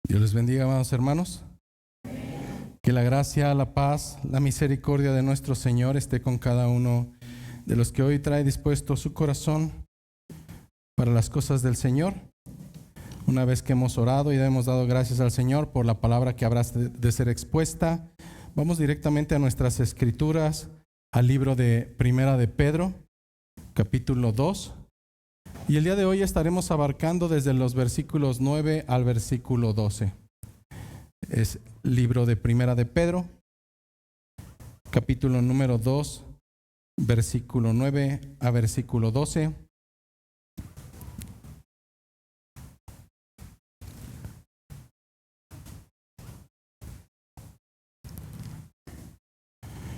Dios les bendiga, amados hermanos. Que la gracia, la paz, la misericordia de nuestro Señor esté con cada uno de los que hoy trae dispuesto su corazón para las cosas del Señor. Una vez que hemos orado y hemos dado gracias al Señor por la palabra que habrá de ser expuesta, vamos directamente a nuestras escrituras, al libro de Primera de Pedro, capítulo 2. Y el día de hoy estaremos abarcando desde los versículos 9 al versículo 12. Es libro de Primera de Pedro, capítulo número 2, versículo 9 a versículo 12.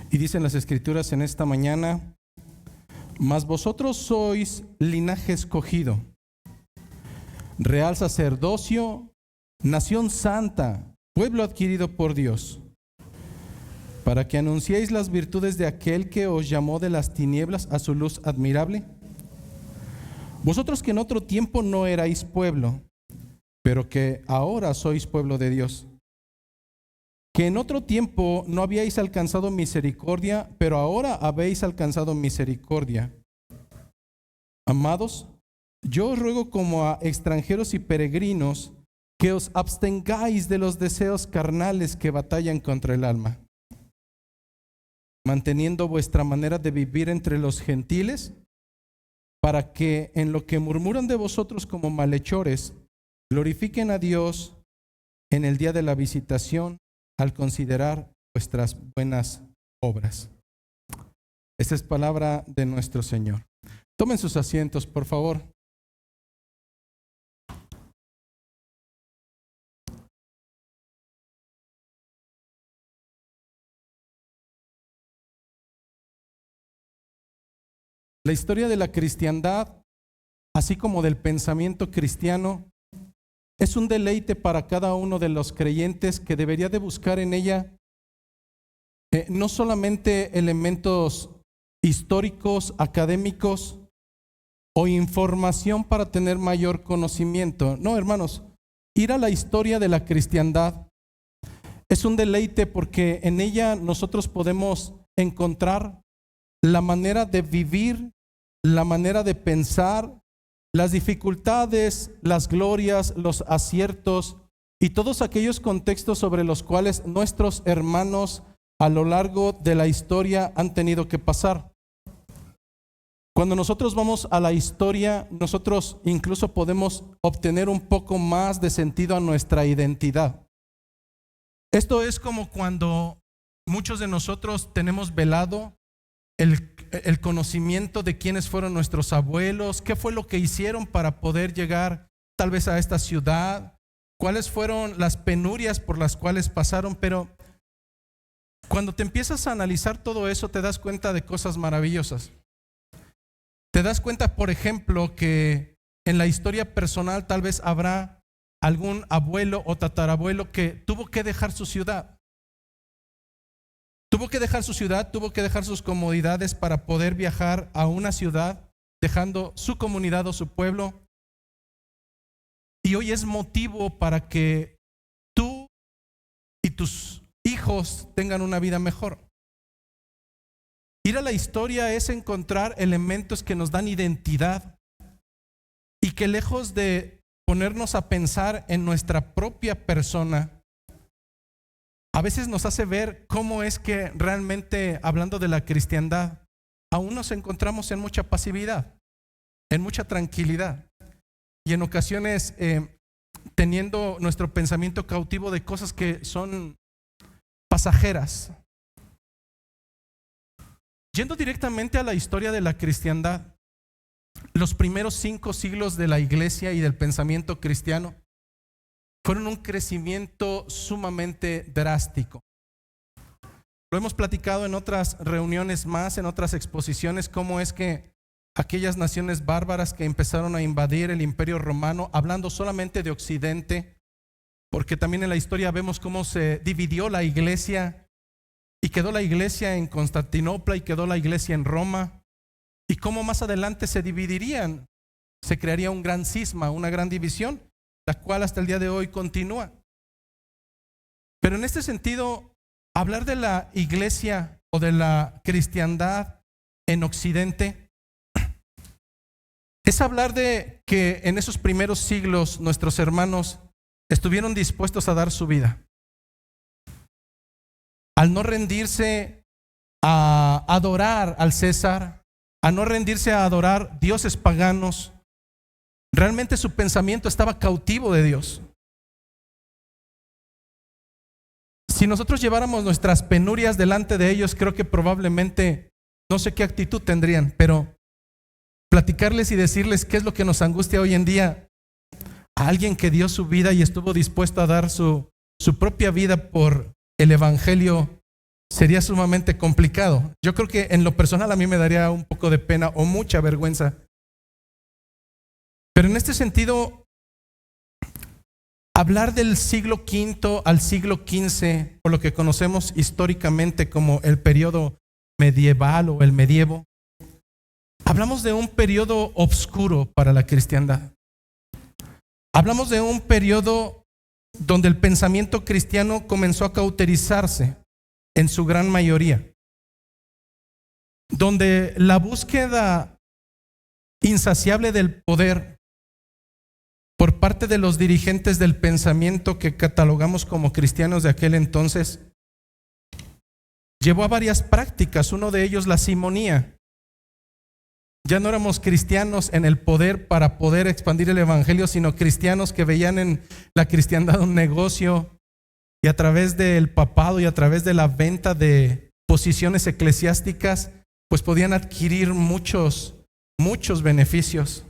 Y dicen las escrituras en esta mañana: mas vosotros sois linaje escogido, real sacerdocio, nación santa, pueblo adquirido por Dios, para que anunciéis las virtudes de aquel que os llamó de las tinieblas a su luz admirable. Vosotros que en otro tiempo no erais pueblo, pero que ahora sois pueblo de Dios. Que en otro tiempo no habíais alcanzado misericordia, pero ahora habéis alcanzado misericordia. Amados, yo os ruego como a extranjeros y peregrinos que os abstengáis de los deseos carnales que batallan contra el alma, manteniendo vuestra manera de vivir entre los gentiles, para que en lo que murmuran de vosotros como malhechores, glorifiquen a Dios en el día de la visitación, al considerar vuestras buenas obras. Esta es palabra de nuestro Señor. Tomen sus asientos, por favor. La historia de la cristiandad, así como del pensamiento cristiano, es un deleite para cada uno de los creyentes que debería de buscar en ella no solamente elementos históricos, académicos o información para tener mayor conocimiento. No, hermanos, ir a la historia de la cristiandad es un deleite porque en ella nosotros podemos encontrar la manera de vivir, la manera de pensar, las dificultades, las glorias, los aciertos y todos aquellos contextos sobre los cuales nuestros hermanos a lo largo de la historia han tenido que pasar. Cuando nosotros vamos a la historia, nosotros incluso podemos obtener un poco más de sentido a nuestra identidad. Esto es como cuando muchos de nosotros tenemos velado el conocimiento de quiénes fueron nuestros abuelos, qué fue lo que hicieron para poder llegar tal vez a esta ciudad, cuáles fueron las penurias por las cuales pasaron, pero cuando te empiezas a analizar todo eso te das cuenta de cosas maravillosas. Te das cuenta, por ejemplo, que en la historia personal tal vez habrá algún abuelo o tatarabuelo que tuvo que dejar su ciudad. Tuvo que dejar su ciudad, tuvo que dejar sus comodidades para poder viajar a una ciudad, dejando su comunidad o su pueblo. Y hoy es motivo para que tú y tus hijos tengan una vida mejor. Ir a la historia es encontrar elementos que nos dan identidad y que lejos de ponernos a pensar en nuestra propia persona, a veces nos hace ver cómo es que realmente, hablando de la cristiandad, aún nos encontramos en mucha pasividad, en mucha tranquilidad y en ocasiones teniendo nuestro pensamiento cautivo de cosas que son pasajeras. Yendo directamente a la historia de la cristiandad, los primeros 5 siglos de la iglesia y del pensamiento cristiano fueron un crecimiento sumamente drástico. Lo hemos platicado en otras reuniones más, en otras exposiciones, cómo es que aquellas naciones bárbaras que empezaron a invadir el Imperio Romano, hablando solamente de Occidente, porque también en la historia vemos cómo se dividió la iglesia y quedó la iglesia en Constantinopla y quedó la iglesia en Roma, y cómo más adelante se dividirían, se crearía un gran cisma, una gran división, la cual hasta el día de hoy continúa. Pero en este sentido, hablar de la iglesia o de la cristiandad en Occidente es hablar de que en esos primeros siglos nuestros hermanos estuvieron dispuestos a dar su vida. Al no rendirse a adorar al César, a no rendirse a adorar dioses paganos, realmente su pensamiento estaba cautivo de Dios. Si nosotros lleváramos nuestras penurias delante de ellos, creo que probablemente no sé qué actitud tendrían, pero platicarles y decirles qué es lo que nos angustia hoy en día a alguien que dio su vida y estuvo dispuesto a dar su propia vida por el Evangelio sería sumamente complicado. Yo creo que en lo personal a mí me daría un poco de pena o mucha vergüenza. Pero en este sentido, hablar del siglo V al siglo XV, o lo que conocemos históricamente como el periodo medieval o el medievo, hablamos de un periodo oscuro para la cristiandad. Hablamos de un periodo donde el pensamiento cristiano comenzó a cauterizarse en su gran mayoría, donde la búsqueda insaciable del poder por parte de los dirigentes del pensamiento que catalogamos como cristianos de aquel entonces llevó a varias prácticas. Uno de ellos, la simonía. Ya no éramos cristianos en el poder para poder expandir el evangelio, sino cristianos que veían en la cristiandad un negocio, y a través del papado y a través de la venta de posiciones eclesiásticas, pues podían adquirir muchos beneficios.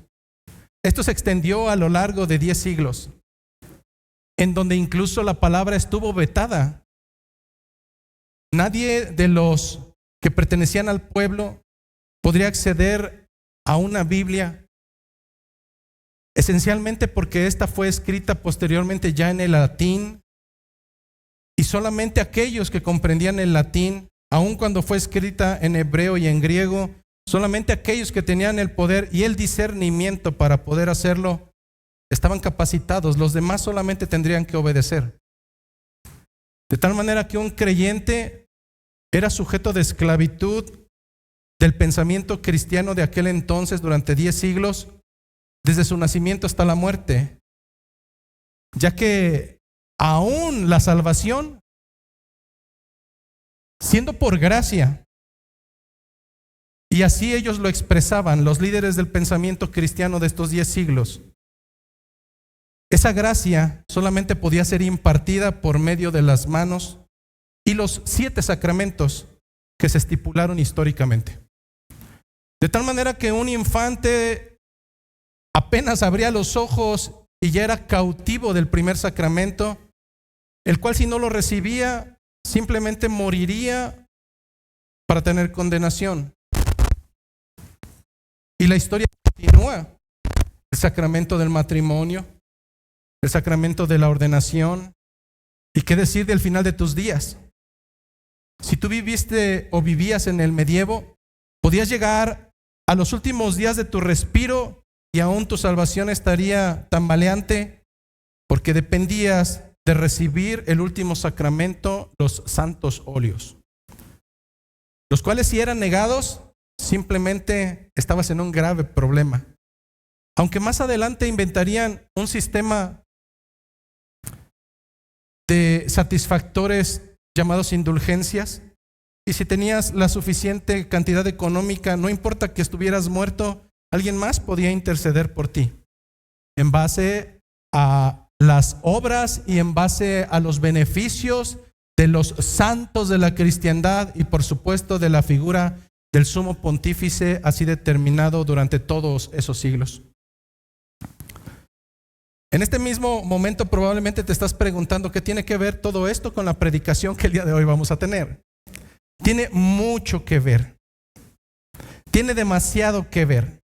Esto se extendió a lo largo de 10 siglos, en donde incluso la palabra estuvo vetada. Nadie de los que pertenecían al pueblo podría acceder a una Biblia, esencialmente porque esta fue escrita posteriormente ya en el latín, y solamente aquellos que comprendían el latín, aun cuando fue escrita en hebreo y en griego, solamente aquellos que tenían el poder y el discernimiento para poder hacerlo estaban capacitados. Los demás solamente tendrían que obedecer. De tal manera que un creyente era sujeto de esclavitud del pensamiento cristiano de aquel entonces durante 10 siglos, desde su nacimiento hasta la muerte, ya que aún la salvación, siendo por gracia, y así ellos lo expresaban, los líderes del pensamiento cristiano de estos 10 siglos, esa gracia solamente podía ser impartida por medio de las manos y los 7 sacramentos que se estipularon históricamente. De tal manera que un infante apenas abría los ojos y ya era cautivo del primer sacramento, el cual si no lo recibía simplemente moriría para tener condenación. Y la historia continúa. El sacramento del matrimonio, el sacramento de la ordenación, y qué decir del final de tus días. Si tú viviste o vivías en el medievo, podías llegar a los últimos días de tu respiro y aún tu salvación estaría tambaleante, porque dependías de recibir el último sacramento, los santos óleos, los cuales si eran negados, simplemente estabas en un grave problema. Aunque más adelante inventarían un sistema de satisfactores llamados indulgencias, y si tenías la suficiente cantidad económica, no importa que estuvieras muerto, alguien más podía interceder por ti en base a las obras y en base a los beneficios de los santos de la cristiandad y por supuesto de la figura del sumo pontífice así determinado durante todos esos siglos. En este mismo momento probablemente te estás preguntando qué tiene que ver todo esto con la predicación que el día de hoy vamos a tener. Tiene mucho que ver. Tiene demasiado que ver.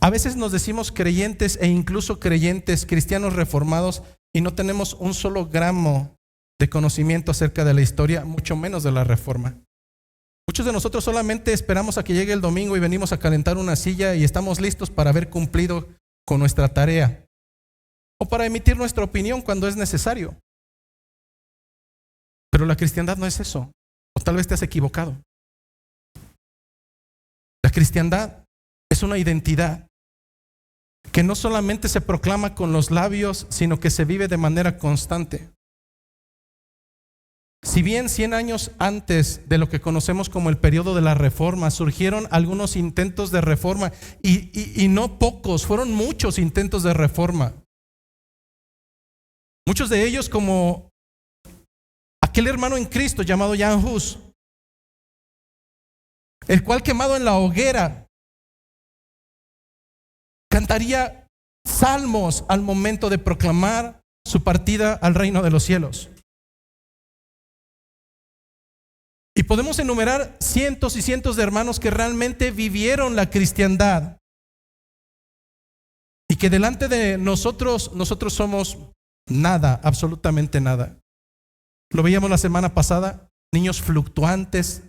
A veces nos decimos creyentes e incluso creyentes cristianos reformados y no tenemos un solo gramo de conocimiento acerca de la historia, mucho menos de la Reforma. Muchos de nosotros solamente esperamos a que llegue el domingo y venimos a calentar una silla y estamos listos para haber cumplido con nuestra tarea o para emitir nuestra opinión cuando es necesario. Pero la cristiandad no es eso. O tal vez te has equivocado. La cristiandad es una identidad que no solamente se proclama con los labios, sino que se vive de manera constante. Si bien 100 años antes de lo que conocemos como el periodo de la Reforma, surgieron algunos intentos de reforma, y no pocos, fueron muchos intentos de reforma. Muchos de ellos, como aquel hermano en Cristo llamado Jan Hus, el cual, quemado en la hoguera, cantaría salmos al momento de proclamar su partida al reino de los cielos. Y podemos enumerar cientos y cientos de hermanos que realmente vivieron la cristiandad y que delante de nosotros somos nada, absolutamente nada. Lo veíamos la semana pasada, niños fluctuantes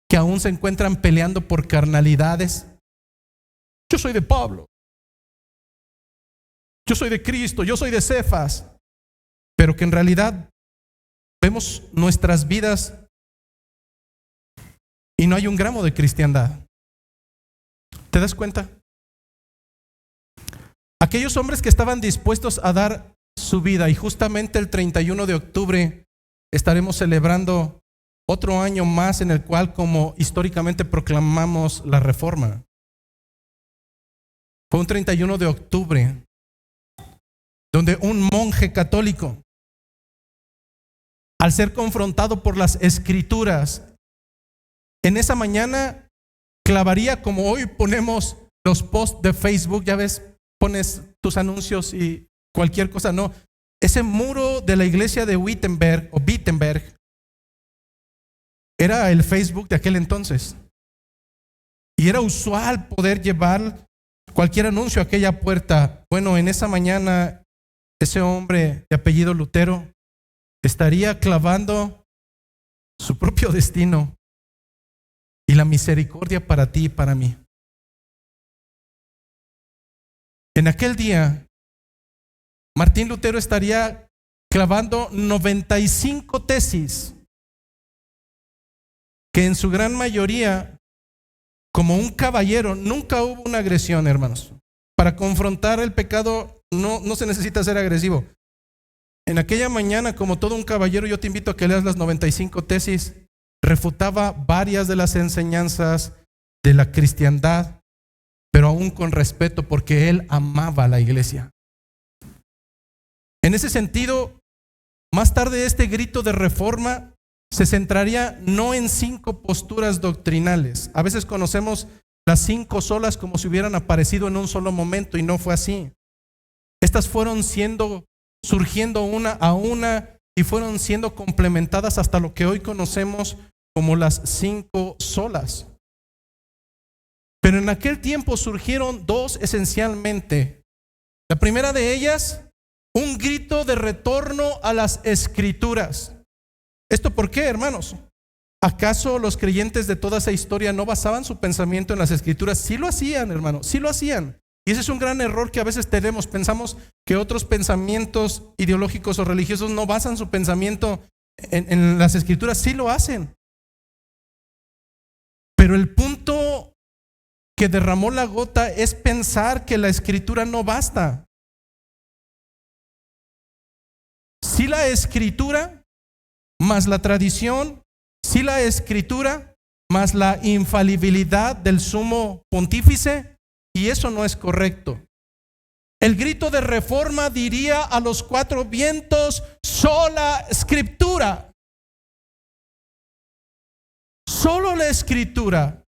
que aún se encuentran peleando por carnalidades. Yo soy de Pablo, yo soy de Cristo, yo soy de Cefas, pero que en realidad vemos nuestras vidas y no hay un gramo de cristiandad. ¿Te das cuenta? Aquellos hombres que estaban dispuestos a dar su vida, y justamente el 31 de octubre estaremos celebrando otro año más en el cual, como históricamente proclamamos la Reforma. Fue un 31 de octubre donde un monje católico, al ser confrontado por las Escrituras, en esa mañana clavaría, como hoy ponemos los posts de Facebook, ya ves, pones tus anuncios y cualquier cosa, no. Ese muro de la iglesia de Wittenberg era el Facebook de aquel entonces. Y era usual poder llevar cualquier anuncio a aquella puerta. Bueno, en esa mañana ese hombre de apellido Lutero estaría clavando su propio destino y la misericordia para ti y para mí. En aquel día, Martín Lutero estaría clavando 95 tesis que en su gran mayoría, como un caballero, nunca hubo una agresión, hermanos. Para confrontar el pecado no se necesita ser agresivo. En aquella mañana, como todo un caballero, yo te invito a que leas las 95 tesis. Refutaba varias de las enseñanzas de la cristiandad, pero aún con respeto, porque él amaba a la iglesia. En ese sentido, más tarde este grito de reforma se centraría no en 5 posturas doctrinales. A veces conocemos las 5 solas como si hubieran aparecido en un solo momento, y no fue así. Estas fueron surgiendo una a una y fueron siendo complementadas hasta lo que hoy conocemos como las 5 solas. Pero en aquel tiempo surgieron 2 esencialmente. La primera de ellas, un grito de retorno a las Escrituras. ¿Esto por qué, hermanos? ¿Acaso los creyentes de toda esa historia no basaban su pensamiento en las Escrituras? Sí lo hacían, hermanos, sí lo hacían. Y ese es un gran error que a veces tenemos. Pensamos que otros pensamientos ideológicos o religiosos no basan su pensamiento en las Escrituras. Sí lo hacen. Pero el punto que derramó la gota es pensar que la Escritura no basta. Si la Escritura más la tradición, si la Escritura más la infalibilidad del sumo pontífice, y eso no es correcto. El grito de reforma diría a los 4 vientos: sola Escritura. Solo la Escritura.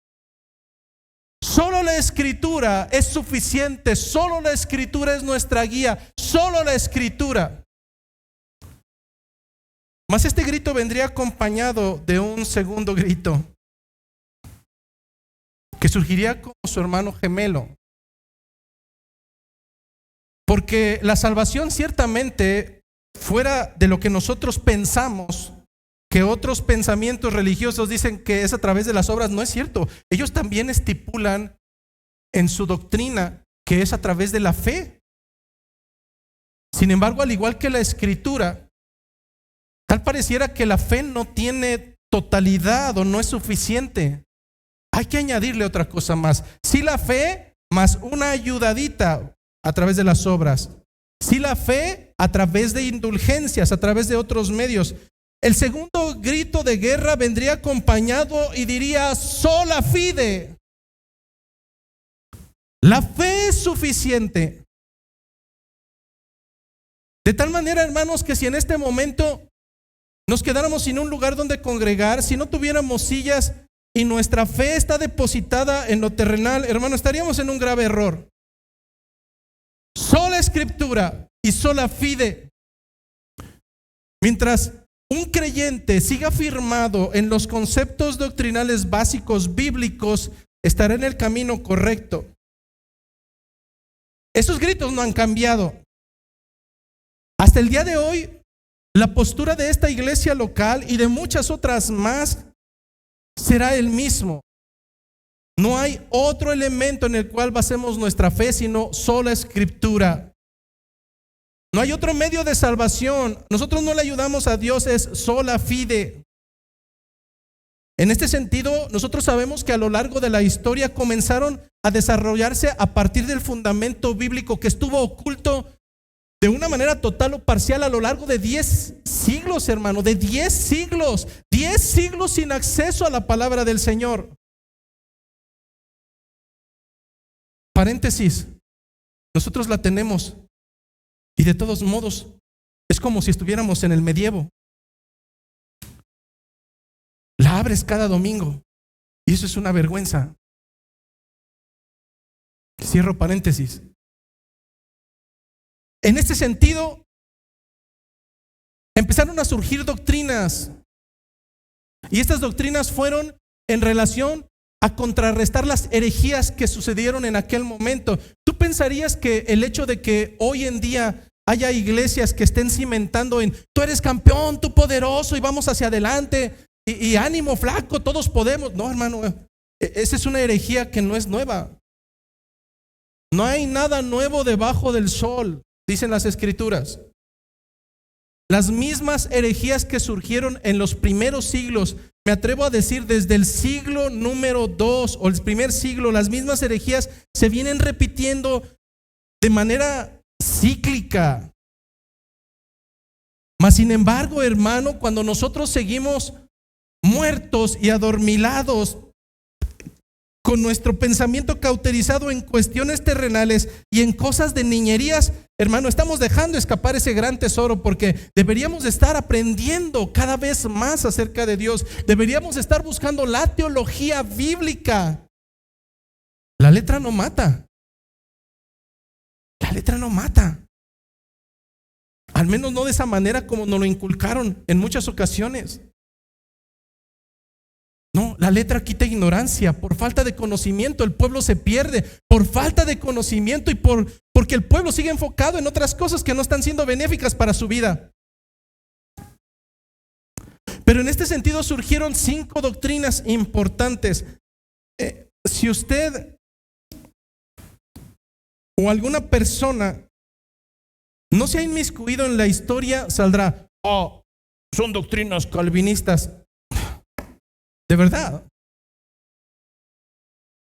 Solo la Escritura es suficiente. Solo la Escritura es nuestra guía. Solo la Escritura. Mas este grito vendría acompañado de un segundo grito que surgiría como su hermano gemelo. Porque la salvación ciertamente, fuera de lo que nosotros pensamos, que otros pensamientos religiosos dicen que es a través de las obras, no es cierto. Ellos también estipulan en su doctrina que es a través de la fe. Sin embargo, al igual que la Escritura, Tal pareciera que la fe no tiene totalidad o no es suficiente. Hay que añadirle otra cosa más. Sí, la fe más una ayudadita a través de las obras. Sí, la fe a través de indulgencias, a través de otros medios. El segundo grito de guerra vendría acompañado y diría sola fide. La fe es suficiente. De tal manera, hermanos, que si en este momento nos quedáramos sin un lugar donde congregar, si no tuviéramos sillas y nuestra fe está depositada en lo terrenal, hermano, estaríamos en un grave error. Sola escritura y sola fide. Mientras un creyente siga firmado en los conceptos doctrinales básicos bíblicos, estará en el camino correcto. Esos gritos no han cambiado. Hasta el día de hoy, la postura de esta iglesia local y de muchas otras más será el mismo. No hay otro elemento en el cual basemos nuestra fe sino sola escritura. No hay otro medio de salvación. Nosotros no le ayudamos a Dios, es sola fide. En este sentido, nosotros sabemos que a lo largo de la historia comenzaron a desarrollarse a partir del fundamento bíblico que estuvo oculto de una manera total o parcial a lo largo de 10 siglos, hermano, de 10 siglos. 10 siglos sin acceso a la palabra del Señor. Paréntesis, nosotros la tenemos y de todos modos es como si estuviéramos en el medievo. La abres cada domingo y eso es una vergüenza. Cierro paréntesis. En este sentido, empezaron a surgir doctrinas y estas doctrinas fueron en relación a contrarrestar las herejías que sucedieron en aquel momento. ¿Tú pensarías que el hecho de que hoy en día haya iglesias que estén cimentando en tú eres campeón, tú poderoso y vamos hacia adelante y ánimo flaco, todos podemos? No, hermano, esa es una herejía que no es nueva. No hay nada nuevo debajo del sol, dicen las escrituras. Las mismas herejías que surgieron en los primeros siglos, me atrevo a decir desde el siglo número 2 o el primer siglo, las mismas herejías se vienen repitiendo de manera cíclica. Mas sin embargo, hermano, cuando nosotros seguimos muertos y adormilados, con nuestro pensamiento cauterizado en cuestiones terrenales y en cosas de niñerías, hermano, estamos dejando escapar ese gran tesoro porque deberíamos estar aprendiendo cada vez más acerca de Dios. Deberíamos estar buscando la teología bíblica. La letra no mata. La letra no mata. Al menos no de esa manera como nos lo inculcaron en muchas ocasiones. No, la letra quita ignorancia. Por falta de conocimiento el pueblo se pierde. Por falta de conocimiento y porque el pueblo sigue enfocado en otras cosas que no están siendo benéficas para su vida. Pero en este sentido surgieron 5 doctrinas importantes. Si usted o alguna persona no se ha inmiscuido en la historia, saldrá, son doctrinas calvinistas. De verdad,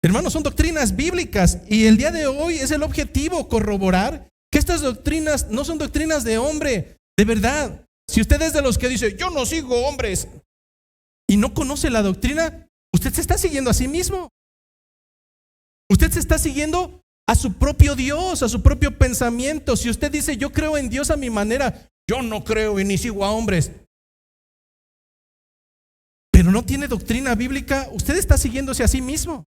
hermanos, son doctrinas bíblicas y el día de hoy es el objetivo corroborar que estas doctrinas no son doctrinas de hombre. De verdad, si usted es de los que dice yo no sigo hombres y no conoce la doctrina, usted se está siguiendo a sí mismo. Usted se está siguiendo a su propio Dios, a su propio pensamiento. Si usted dice yo creo en Dios a mi manera, yo no creo y ni sigo a hombres, pero no tiene doctrina bíblica, usted está siguiéndose a sí mismo.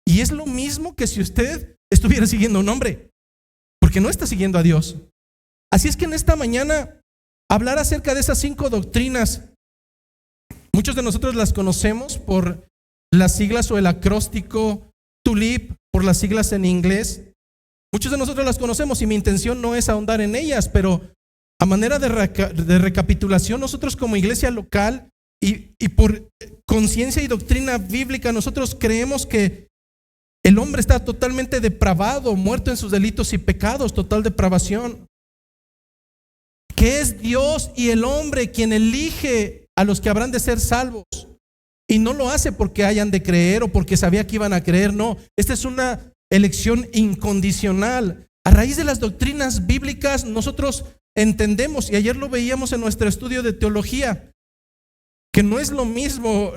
Y es lo mismo que si usted estuviera siguiendo a un hombre, porque no está siguiendo a Dios. Así es que en esta mañana hablar acerca de esas 5 doctrinas, muchos de nosotros las conocemos por las siglas o el acróstico TULIP, por las siglas en inglés. Muchos de nosotros las conocemos y mi intención no es ahondar en ellas, pero a manera de recapitulación, nosotros como iglesia local y por conciencia y doctrina bíblica, nosotros creemos que el hombre está totalmente depravado, muerto en sus delitos y pecados, total depravación. que es Dios y el hombre quien elige a los que habrán de ser salvos. Y no lo hace porque hayan de creer o porque sabía que iban a creer, no. Esta es una elección incondicional. A raíz de las doctrinas bíblicas nosotros entendemos, y ayer lo veíamos en nuestro estudio de teología, que no es lo mismo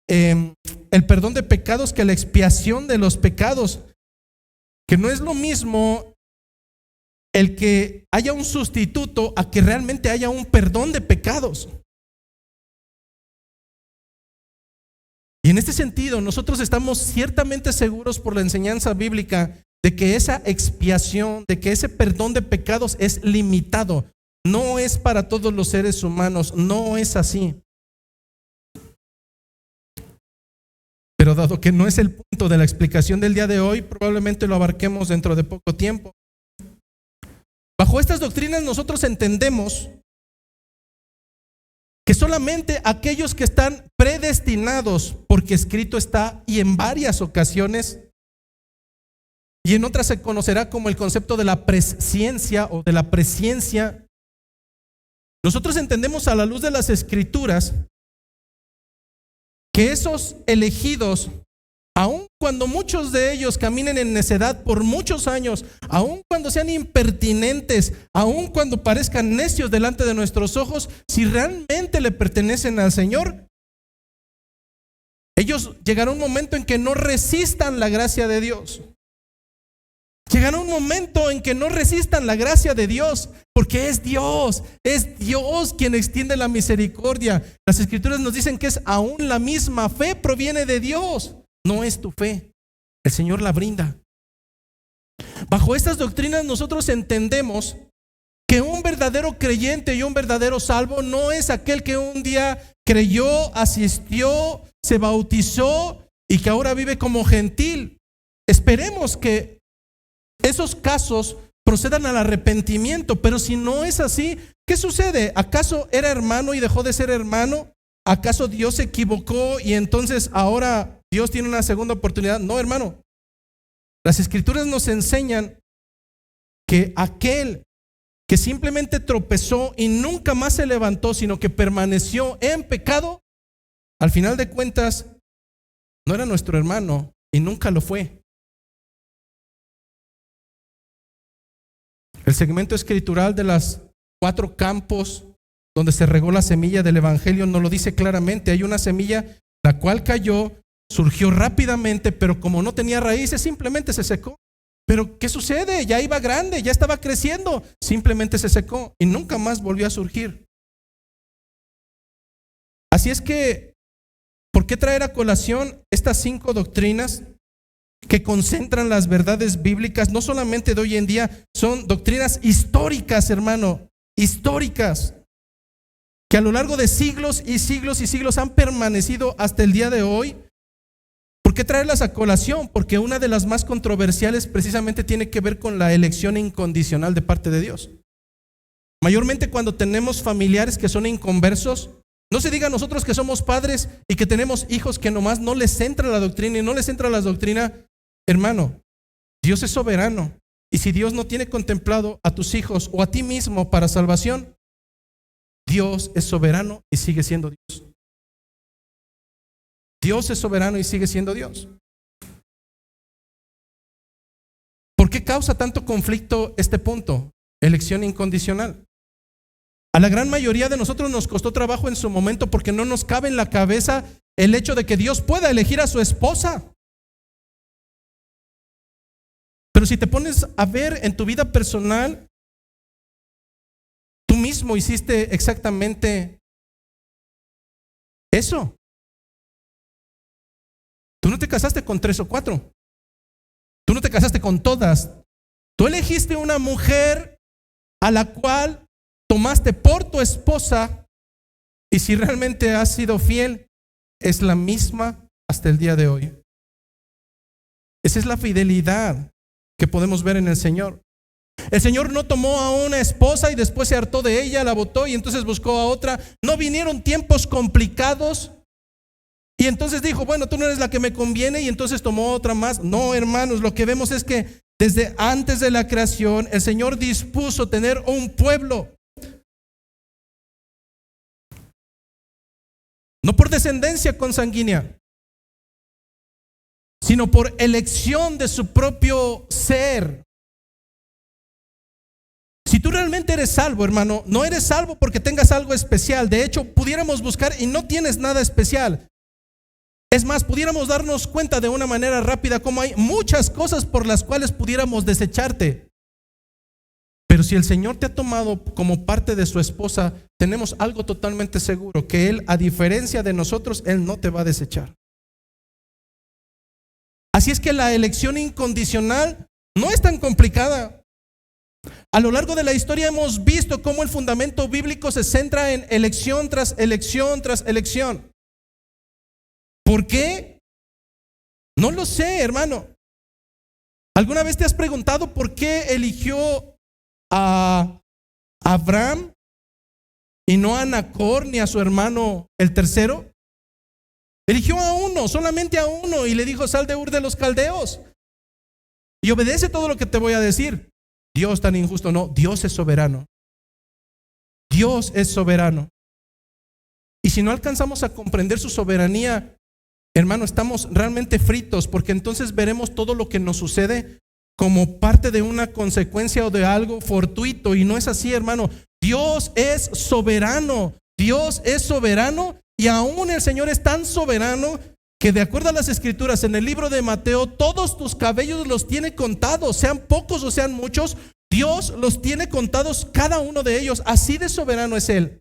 el perdón de pecados que la expiación de los pecados, que no es lo mismo el que haya un sustituto a que realmente haya un perdón de pecados. Y en este sentido, nosotros estamos ciertamente seguros por la enseñanza bíblica de que esa expiación, de que ese perdón de pecados es limitado. No es para todos los seres humanos, no es así. Pero dado que no es el punto de la explicación del día de hoy, probablemente lo abarquemos dentro de poco tiempo. Bajo estas doctrinas nosotros entendemos que solamente aquellos que están predestinados, porque escrito está, y en varias ocasiones, y en otras se conocerá como el concepto de la presciencia o de la presciencia. Nosotros entendemos a la luz de las Escrituras que esos elegidos, aun cuando muchos de ellos caminen en necedad por muchos años, aun cuando sean impertinentes, aun cuando parezcan necios delante de nuestros ojos, si realmente le pertenecen al Señor, ellos llegará un momento en que no resistan la gracia de Dios. Llegará un momento en que no resistan la gracia de Dios, porque es Dios quien extiende la misericordia. Las Escrituras nos dicen que es aún la misma fe proviene de Dios, no es tu fe, el Señor la brinda. Bajo estas doctrinas nosotros entendemos que un verdadero creyente y un verdadero salvo no es aquel que un día creyó, asistió, se bautizó y que ahora vive como gentil. Esperemos que esos casos procedan al arrepentimiento, pero si no es así, ¿qué sucede? ¿Acaso era hermano y dejó de ser hermano? ¿Acaso Dios se equivocó y entonces ahora Dios tiene una segunda oportunidad? No, hermano. Las Escrituras nos enseñan que aquel que simplemente tropezó y nunca más se levantó, sino que permaneció en pecado, al final de cuentas no era nuestro hermano y nunca lo fue. El segmento escritural de los 4 campos donde se regó la semilla del evangelio nos lo dice claramente. Hay una semilla la cual cayó, surgió rápidamente, pero como no tenía raíces, simplemente se secó. Pero ¿qué sucede? Ya iba grande, ya estaba creciendo, simplemente se secó y nunca más volvió a surgir. Así es que, ¿por qué traer a colación estas 5 doctrinas que concentran las verdades bíblicas, no solamente de hoy en día? Son doctrinas históricas, hermano, históricas, que a lo largo de siglos y siglos y siglos han permanecido hasta el día de hoy. ¿Por qué traerlas a colación? Porque una de las más controversiales precisamente tiene que ver con la elección incondicional de parte de Dios. Mayormente cuando tenemos familiares que son inconversos, no se diga nosotros que somos padres y que tenemos hijos que nomás no les entra la doctrina y no les entra la doctrina. Hermano, Dios es soberano, y si Dios no tiene contemplado a tus hijos o a ti mismo para salvación, Dios es soberano y sigue siendo Dios. Dios es soberano y sigue siendo Dios. ¿Por qué causa tanto conflicto este punto? Elección incondicional. A la gran mayoría de nosotros nos costó trabajo en su momento porque no nos cabe en la cabeza el hecho de que Dios pueda elegir a su esposa. Pero si te pones a ver en tu vida personal, tú mismo hiciste exactamente eso. Tú no te casaste con 3 o 4. Tú no te casaste con todas. Tú elegiste una mujer a la cual tomaste por tu esposa, y si realmente has sido fiel, es la misma hasta el día de hoy. Esa es la fidelidad que podemos ver en el Señor. El Señor no tomó a una esposa y después se hartó de ella, la botó y entonces buscó a otra. No vinieron tiempos complicados y entonces dijo, bueno, tú no eres la que me conviene, y entonces tomó otra más. No, hermanos, lo que vemos es que Desde antes de la creación, el Señor dispuso tener un pueblo. No por descendencia consanguínea, sino por elección de su propio ser. Si tú realmente eres salvo, hermano, no eres salvo porque tengas algo especial. De hecho, pudiéramos buscar y no tienes nada especial. Es más, pudiéramos darnos cuenta de una manera rápida cómo hay muchas cosas por las cuales pudiéramos desecharte. Pero si el Señor te ha tomado como parte de su esposa, tenemos algo totalmente seguro, que Él, a diferencia de nosotros, Él no te va a desechar. Así es que la elección incondicional no es tan complicada. A lo largo de la historia hemos visto cómo el fundamento bíblico se centra en elección tras elección tras elección. ¿Por qué? No lo sé, hermano. ¿Alguna vez te has preguntado por qué eligió a Abraham y no a Nacor ni a su hermano el tercero? Eligió a uno, solamente a uno, y le dijo: sal de Ur de los Caldeos y obedece todo lo que te voy a decir. Dios tan injusto, no, Dios es soberano. Dios es soberano. Y si no alcanzamos a comprender su soberanía, hermano, estamos realmente fritos, porque entonces veremos todo lo que nos sucede como parte de una consecuencia o de algo fortuito, y no es así, hermano. Dios es soberano. Dios es soberano, y aún el Señor es tan soberano que, de acuerdo a las Escrituras, en el libro de Mateo, todos tus cabellos los tiene contados, sean pocos o sean muchos. Dios los tiene contados, cada uno de ellos. Así de soberano es Él.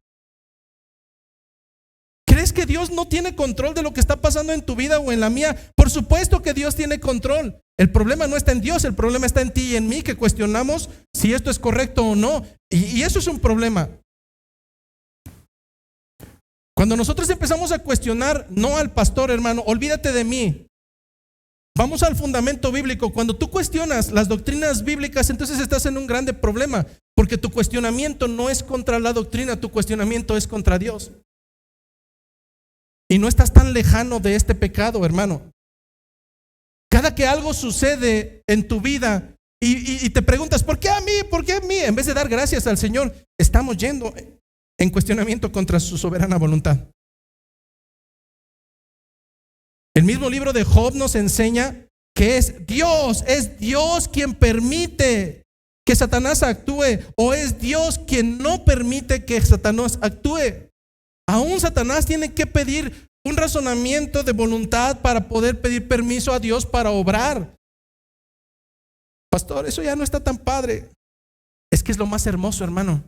¿Crees que Dios no tiene control de lo que está pasando en tu vida o en la mía? Por supuesto que Dios tiene control. El problema no está en Dios, el problema está en ti y en mí, que cuestionamos si esto es correcto o no. Y eso es un problema. Cuando nosotros empezamos a cuestionar, no al pastor, hermano, olvídate de mí. Vamos al fundamento bíblico. Cuando tú cuestionas las doctrinas bíblicas, entonces estás en un grande problema, porque tu cuestionamiento no es contra la doctrina, tu cuestionamiento es contra Dios. Y no estás tan lejano de este pecado, hermano. Cada que algo sucede en tu vida y te preguntas: ¿por qué a mí? ¿Por qué a mí? En vez de dar gracias al Señor, estamos yendo en cuestionamiento contra su soberana voluntad. El mismo libro de Job nos enseña que es Dios quien permite que Satanás actúe, o es Dios quien no permite que Satanás actúe. Aún Satanás tiene que pedir un razonamiento de voluntad para poder pedir permiso a Dios para obrar. Pastor, eso ya no está tan padre. Es que es lo más hermoso, hermano.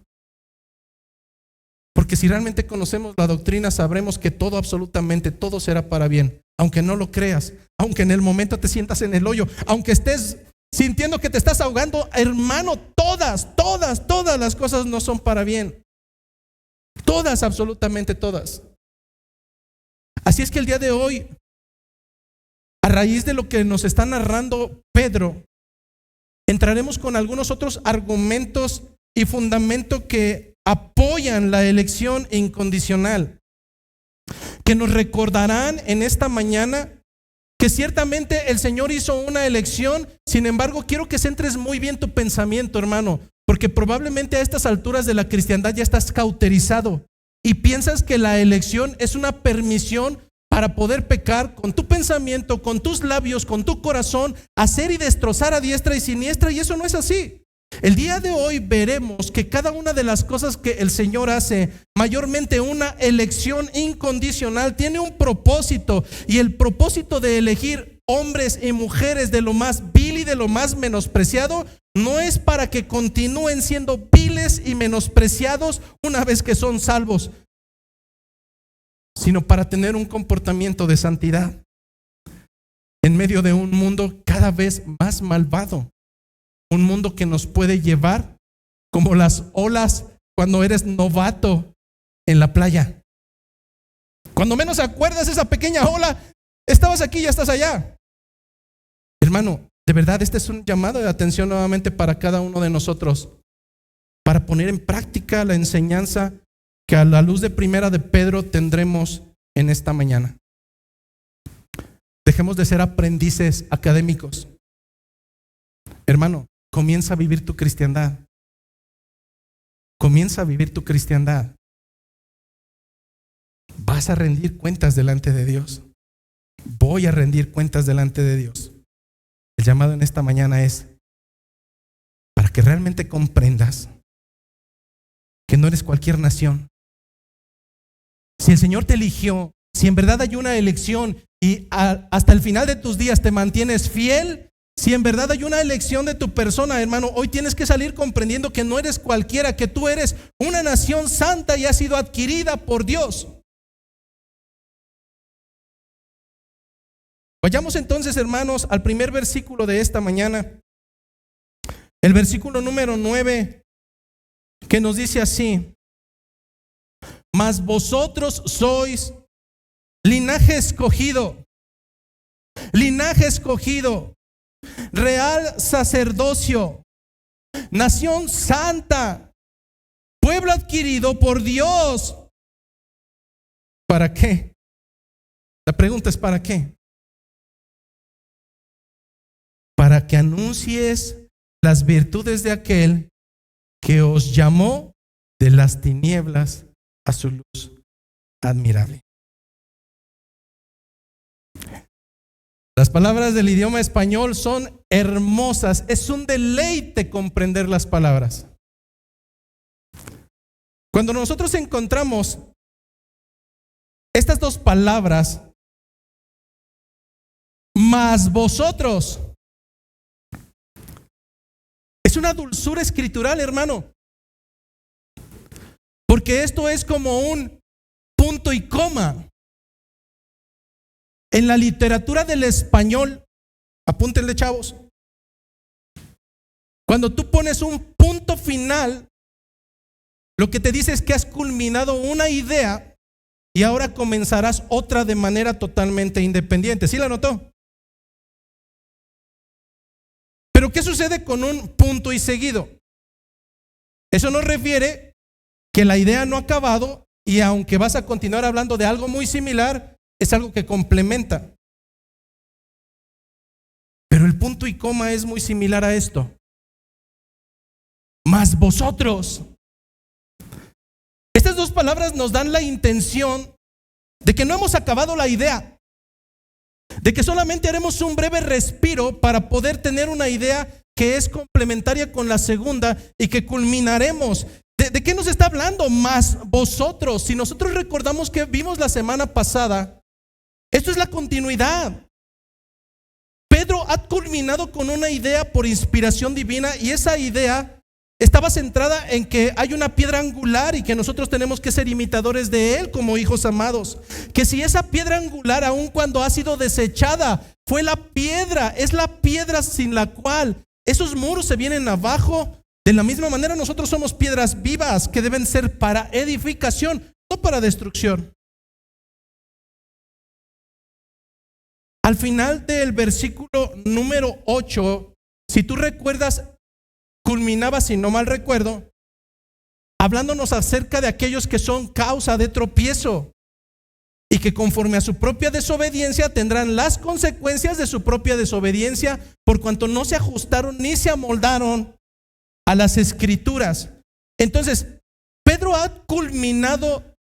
Porque si realmente conocemos la doctrina, sabremos que todo, absolutamente todo, será para bien. Aunque no lo creas, aunque en el momento te sientas en el hoyo, aunque estés sintiendo que te estás ahogando, hermano, todas las cosas no son para bien. Todas, absolutamente todas. Así es que el día de hoy, a raíz de lo que nos está narrando Pedro, entraremos con algunos otros argumentos y fundamentos que apoyan la elección incondicional, que nos recordarán en esta mañana que ciertamente el Señor hizo una elección. Sin embargo, quiero que centres muy bien tu pensamiento, hermano, porque probablemente a estas alturas de la cristiandad ya estás cauterizado y piensas que la elección es una permisión para poder pecar con tu pensamiento, con tus labios, con tu corazón, hacer y destrozar a diestra y siniestra, y eso no es así. El día de hoy veremos que cada una de las cosas que el Señor hace, mayormente una elección incondicional, tiene un propósito, y el propósito de elegir hombres y mujeres de lo más vil y de lo más menospreciado no es para que continúen siendo viles y menospreciados una vez que son salvos, sino para tener un comportamiento de santidad en medio de un mundo cada vez más malvado. Un mundo que nos puede llevar como las olas cuando eres novato en la playa. Cuando menos acuerdas, esa pequeña ola, estabas aquí y ya estás allá. Hermano, de verdad, este es un llamado de atención nuevamente para cada uno de nosotros, para poner en práctica la enseñanza que a la luz de primera de Pedro tendremos en esta mañana. Dejemos de ser aprendices académicos. Hermano, comienza a vivir tu cristiandad. Comienza a vivir tu cristiandad. Vas a rendir cuentas delante de Dios. Voy a rendir cuentas delante de Dios. El llamado en esta mañana es para que realmente comprendas que no eres cualquier nación. Si el Señor te eligió, si en verdad hay una elección y hasta el final de tus días te mantienes fiel, si en verdad hay una elección de tu persona, hermano, hoy tienes que salir comprendiendo que no eres cualquiera, que tú eres una nación santa y has sido adquirida por Dios. Vayamos entonces, hermanos, al primer versículo de esta mañana. El versículo número 9, que nos dice así: mas vosotros sois linaje escogido, real sacerdocio, nación santa, pueblo adquirido por Dios. ¿Para qué? La pregunta es ¿para qué? Para que anuncies las virtudes de aquel que os llamó de las tinieblas a su luz admirable. Las palabras del idioma español son hermosas. Es un deleite comprender las palabras. Cuando nosotros encontramos estas dos palabras, mas vosotros, es una dulzura escritural, hermano. Porque esto es como un punto y coma. En la literatura del español, apúntenle, chavos, cuando tú pones un punto final, lo que te dice es que has culminado una idea y ahora comenzarás otra de manera totalmente independiente. ¿Sí la notó? Pero ¿qué sucede con un punto y seguido? Eso nos refiere que la idea no ha acabado y aunque vas a continuar hablando de algo muy similar, es algo que complementa. Pero el punto y coma es muy similar a esto. Mas vosotros. Estas dos palabras nos dan la intención de que no hemos acabado la idea, de que solamente haremos un breve respiro para poder tener una idea que es complementaria con la segunda y que culminaremos. ¿De qué nos está hablando? Más vosotros. Si nosotros recordamos que vimos la semana pasada, esto es la continuidad. Pedro ha culminado con una idea por inspiración divina y esa idea estaba centrada en que hay una piedra angular y que nosotros tenemos que ser imitadores de él como hijos amados. Que si esa piedra angular, aun cuando ha sido desechada, fue la piedra, es la piedra sin la cual esos muros se vienen abajo. De la misma manera nosotros somos piedras vivas que deben ser para edificación, no para destrucción. Al final del versículo número 8, si tú recuerdas, culminaba, si no mal recuerdo, hablándonos acerca de aquellos que son causa de tropiezo y que conforme a su propia desobediencia tendrán las consecuencias de su propia desobediencia por cuanto no se ajustaron ni se amoldaron a las escrituras. Entonces, Pedro ha culminado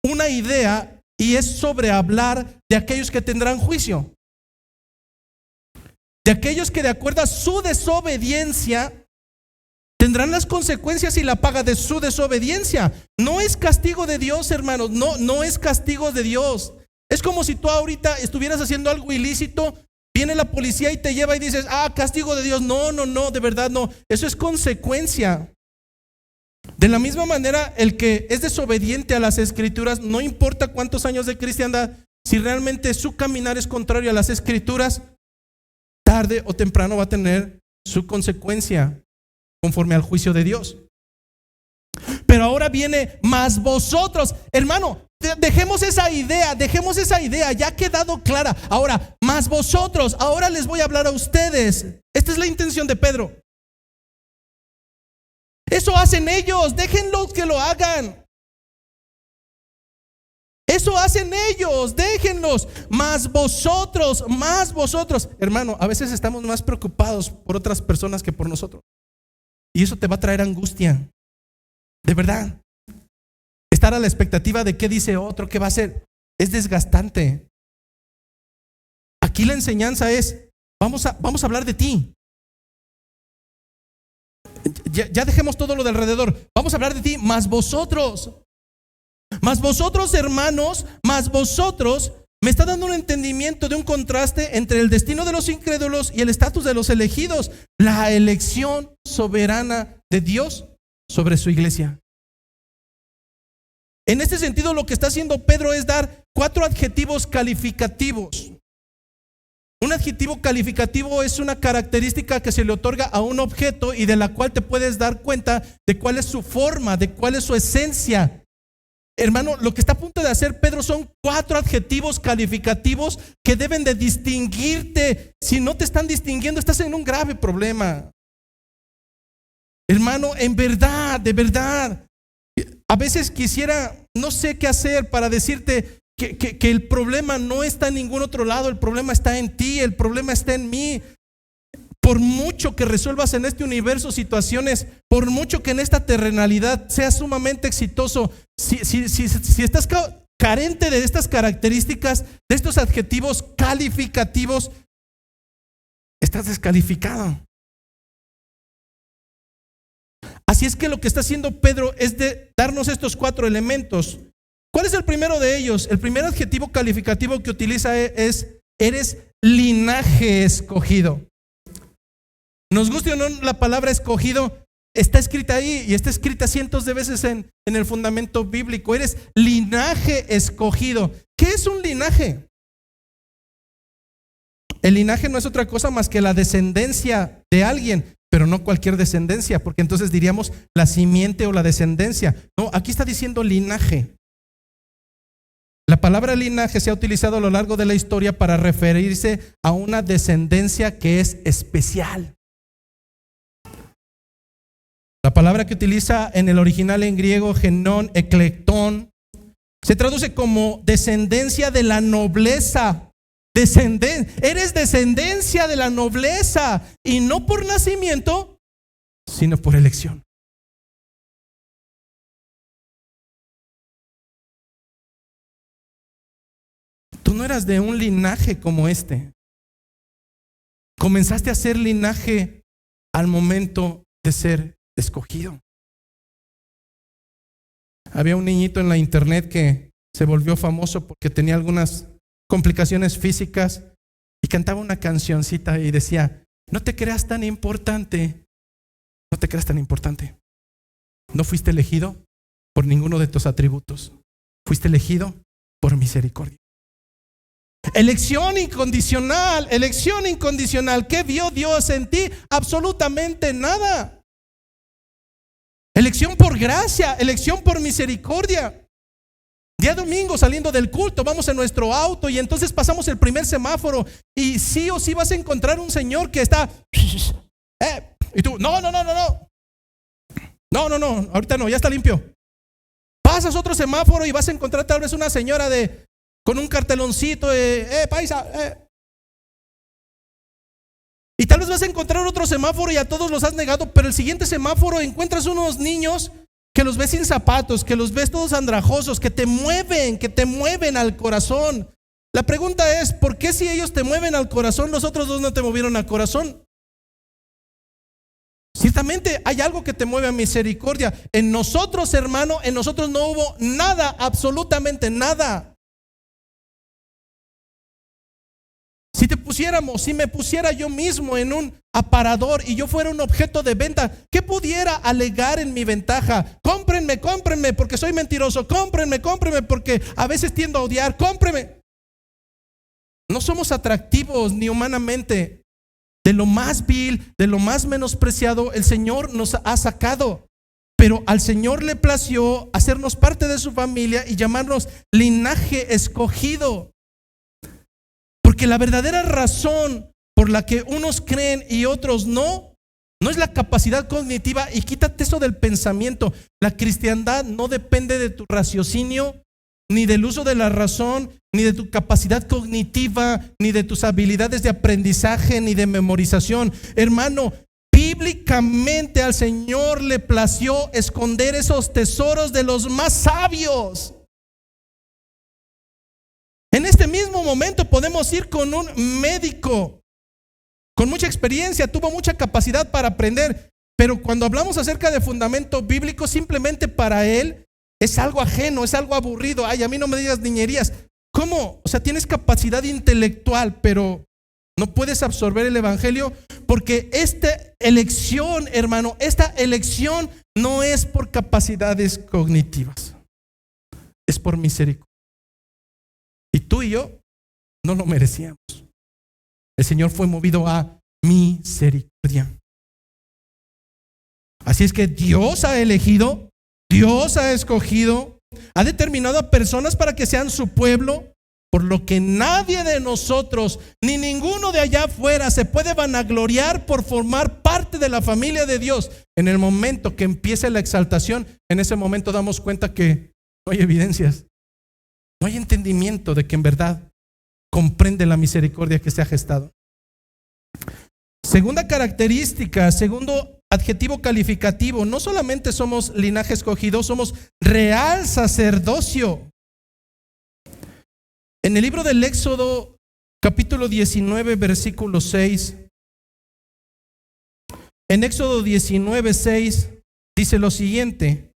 una idea y es sobre hablar de aquellos que tendrán juicio, de aquellos que de acuerdo a su desobediencia tendrán las consecuencias y la paga de su desobediencia. No es castigo de Dios, hermanos, no es castigo de Dios. Es como si tú ahorita estuvieras haciendo algo ilícito, viene la policía y te lleva y dices, castigo de Dios. No, de verdad no, eso es consecuencia. De la misma manera, el que es desobediente a las escrituras, no importa cuántos años de cristiandad, si realmente su caminar es contrario a las escrituras, tarde o temprano va a tener su consecuencia conforme al juicio de Dios. Pero ahora viene más vosotros, hermano, dejemos esa idea, ya ha quedado clara. Ahora, más vosotros, ahora les voy a hablar a ustedes. Esta es la intención de Pedro. Eso hacen ellos, déjenlos que lo hagan. Eso hacen ellos, déjenlos. Más vosotros. Hermano, a veces estamos más preocupados por otras personas que por nosotros. Y eso te va a traer angustia. De verdad. Estar a la expectativa de qué dice otro, qué va a hacer, es desgastante. Aquí la enseñanza es, vamos a hablar de ti. Ya dejemos todo lo de alrededor. Vamos a hablar de ti, más vosotros, hermanos, más vosotros. Me está dando un entendimiento de un contraste entre el destino de los incrédulos y el estatus de los elegidos. La elección soberana de Dios sobre su iglesia. En este sentido, lo que está haciendo Pedro es dar 4 adjetivos calificativos. Un adjetivo calificativo es una característica que se le otorga a un objeto y de la cual te puedes dar cuenta de cuál es su forma, de cuál es su esencia. Hermano, lo que está a punto de hacer Pedro son 4 adjetivos calificativos que deben de distinguirte. Si no te están distinguiendo, estás en un grave problema. Hermano, en verdad, de verdad, a veces quisiera, no sé qué hacer para decirte que el problema no está en ningún otro lado, el problema está en ti, el problema está en mí. Por mucho que resuelvas en este universo situaciones, por mucho que en esta terrenalidad seas sumamente exitoso, si estás carente de estas características, de estos adjetivos calificativos, estás descalificado. Así es que lo que está haciendo Pedro es de darnos estos 4 elementos. ¿Cuál es el primero de ellos? El primer adjetivo calificativo que utiliza es: eres linaje escogido. Nos guste o no, la palabra escogido está escrita ahí y está escrita cientos de veces en el fundamento bíblico. Eres linaje escogido. ¿Qué es un linaje? El linaje no es otra cosa más que la descendencia de alguien, pero no cualquier descendencia, porque entonces diríamos la simiente o la descendencia. No, aquí está diciendo linaje. La palabra linaje se ha utilizado a lo largo de la historia para referirse a una descendencia que es especial. La palabra que utiliza en el original en griego, genón, eclectón, se traduce como descendencia de la nobleza. Eres descendencia de la nobleza, y no por nacimiento, sino por elección. Tú no eras de un linaje como este. Comenzaste a ser linaje al momento de ser escogido. Había un niñito en la internet que se volvió famoso porque tenía algunas complicaciones físicas y cantaba una cancioncita y decía: no te creas tan importante, no te creas tan importante. No fuiste elegido por ninguno de tus atributos, fuiste elegido por misericordia. Elección incondicional. ¿Qué vio Dios en ti? Absolutamente nada. Elección por gracia, elección por misericordia. Día domingo, saliendo del culto, vamos en nuestro auto y entonces pasamos el primer semáforo y sí o sí vas a encontrar un señor que está y tú, no, ahorita no, ya está limpio. Pasas otro semáforo y vas a encontrar tal vez una señora con un carteloncito paisa, y tal vez vas a encontrar otro semáforo y a todos los has negado, pero el siguiente semáforo encuentras unos niños que los ves sin zapatos, que los ves todos andrajosos, que te mueven al corazón. La pregunta es: ¿por qué si ellos te mueven al corazón, los otros dos no te movieron al corazón? Ciertamente hay algo que te mueve a misericordia. En nosotros, hermano, en nosotros no hubo nada, absolutamente nada. Si me pusiera yo mismo en un aparador y yo fuera un objeto de venta, ¿qué pudiera alegar en mi ventaja? Cómprenme porque soy mentiroso, cómprenme porque a veces tiendo a odiar, cómprenme. No somos atractivos ni humanamente. De lo más vil, de lo más menospreciado, el Señor nos ha sacado. Pero al Señor le plació hacernos parte de su familia y llamarnos linaje escogido. Porque la verdadera razón por la que unos creen y otros no es la capacidad cognitiva. Y quítate eso del pensamiento. La cristiandad no depende de tu raciocinio, ni del uso de la razón, ni de tu capacidad cognitiva, ni de tus habilidades de aprendizaje, ni de memorización. Hermano, bíblicamente al Señor le plació esconder esos tesoros de los más sabios. En este mismo momento podemos ir con un médico con mucha experiencia, tuvo mucha capacidad para aprender, pero cuando hablamos acerca de fundamento bíblico, simplemente para él es algo ajeno, es algo aburrido. Ay, a mí no me digas niñerías. ¿Cómo? O sea, tienes capacidad intelectual, pero no puedes absorber el evangelio, porque esta elección, hermano, esta elección no es por capacidades cognitivas, es por misericordia. Y tú y yo no lo merecíamos. El Señor fue movido a misericordia. Así es que Dios ha elegido, Dios ha escogido, ha determinado a personas para que sean su pueblo, por lo que nadie de nosotros, ni ninguno de allá afuera, se puede vanagloriar por formar parte de la familia de Dios. En el momento que empiece la exaltación, en ese momento damos cuenta que no hay evidencias, no hay entendimiento de que en verdad comprende la misericordia que se ha gestado. Segunda característica, segundo adjetivo calificativo: no solamente somos linaje escogido, somos real sacerdocio. En el libro del Éxodo, capítulo 19, versículo 6, en Éxodo 19, 6, dice lo siguiente: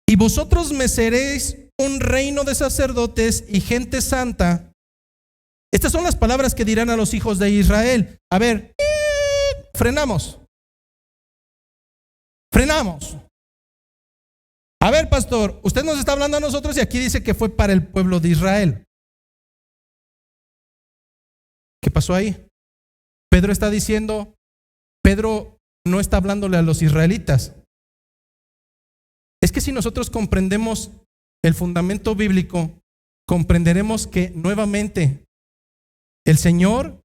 y vosotros me seréis un reino de sacerdotes y gente santa. Estas son las palabras que dirán a los hijos de Israel. A ver, frenamos. A ver, pastor, usted nos está hablando a nosotros y aquí dice que fue para el pueblo de Israel. ¿Qué pasó ahí? Pedro está diciendo, Pedro no está hablándole a los israelitas. Es que si nosotros comprendemos el fundamento bíblico, comprenderemos que nuevamente el Señor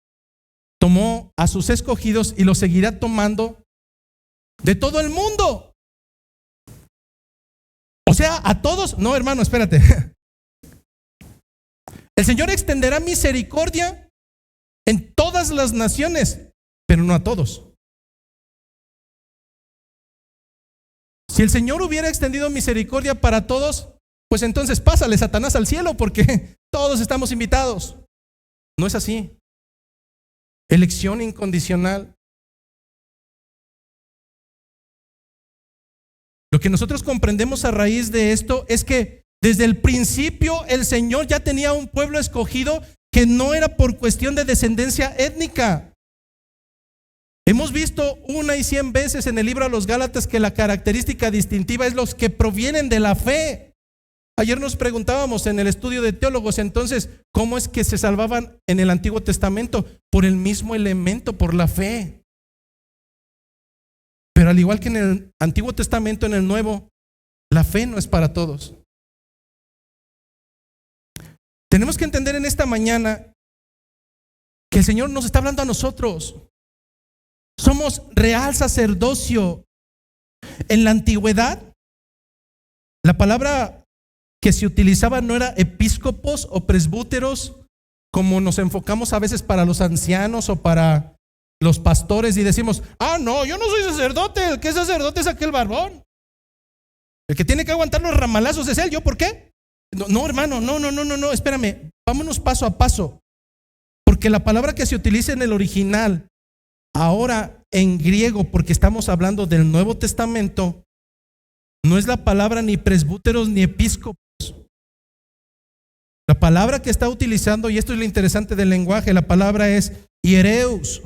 tomó a sus escogidos y los seguirá tomando de todo el mundo. O sea, a todos. No, hermano, espérate. El Señor extenderá misericordia en todas las naciones, pero no a todos. Si el Señor hubiera extendido misericordia para todos, pues entonces pásale, Satanás, al cielo, porque todos estamos invitados. No es así. Elección incondicional. Lo que nosotros comprendemos a raíz de esto es que desde el principio el Señor ya tenía un pueblo escogido que no era por cuestión de descendencia étnica. Hemos visto 100 veces en el libro a los Gálatas que la característica distintiva es los que provienen de la fe. Ayer nos preguntábamos en el estudio de teólogos, entonces, ¿cómo es que se salvaban en el Antiguo Testamento? Por el mismo elemento, por la fe. Pero al igual que en el Antiguo Testamento, en el Nuevo, la fe no es para todos. Tenemos que entender en esta mañana que el Señor nos está hablando a nosotros. Somos real sacerdocio. En la antigüedad, la palabra que se utilizaba no era episcopos o presbúteros, como nos enfocamos a veces para los ancianos o para los pastores y decimos, no, yo no soy sacerdote, el que es sacerdote es aquel barbón. El que tiene que aguantar los ramalazos es él. ¿Yo por qué? No, hermano, no, espérame, vámonos paso a paso. Porque la palabra que se utiliza en el original, ahora en griego, porque estamos hablando del Nuevo Testamento, no es la palabra ni presbúteros ni episcopos. La palabra que está utilizando, y esto es lo interesante del lenguaje, la palabra es hiereus.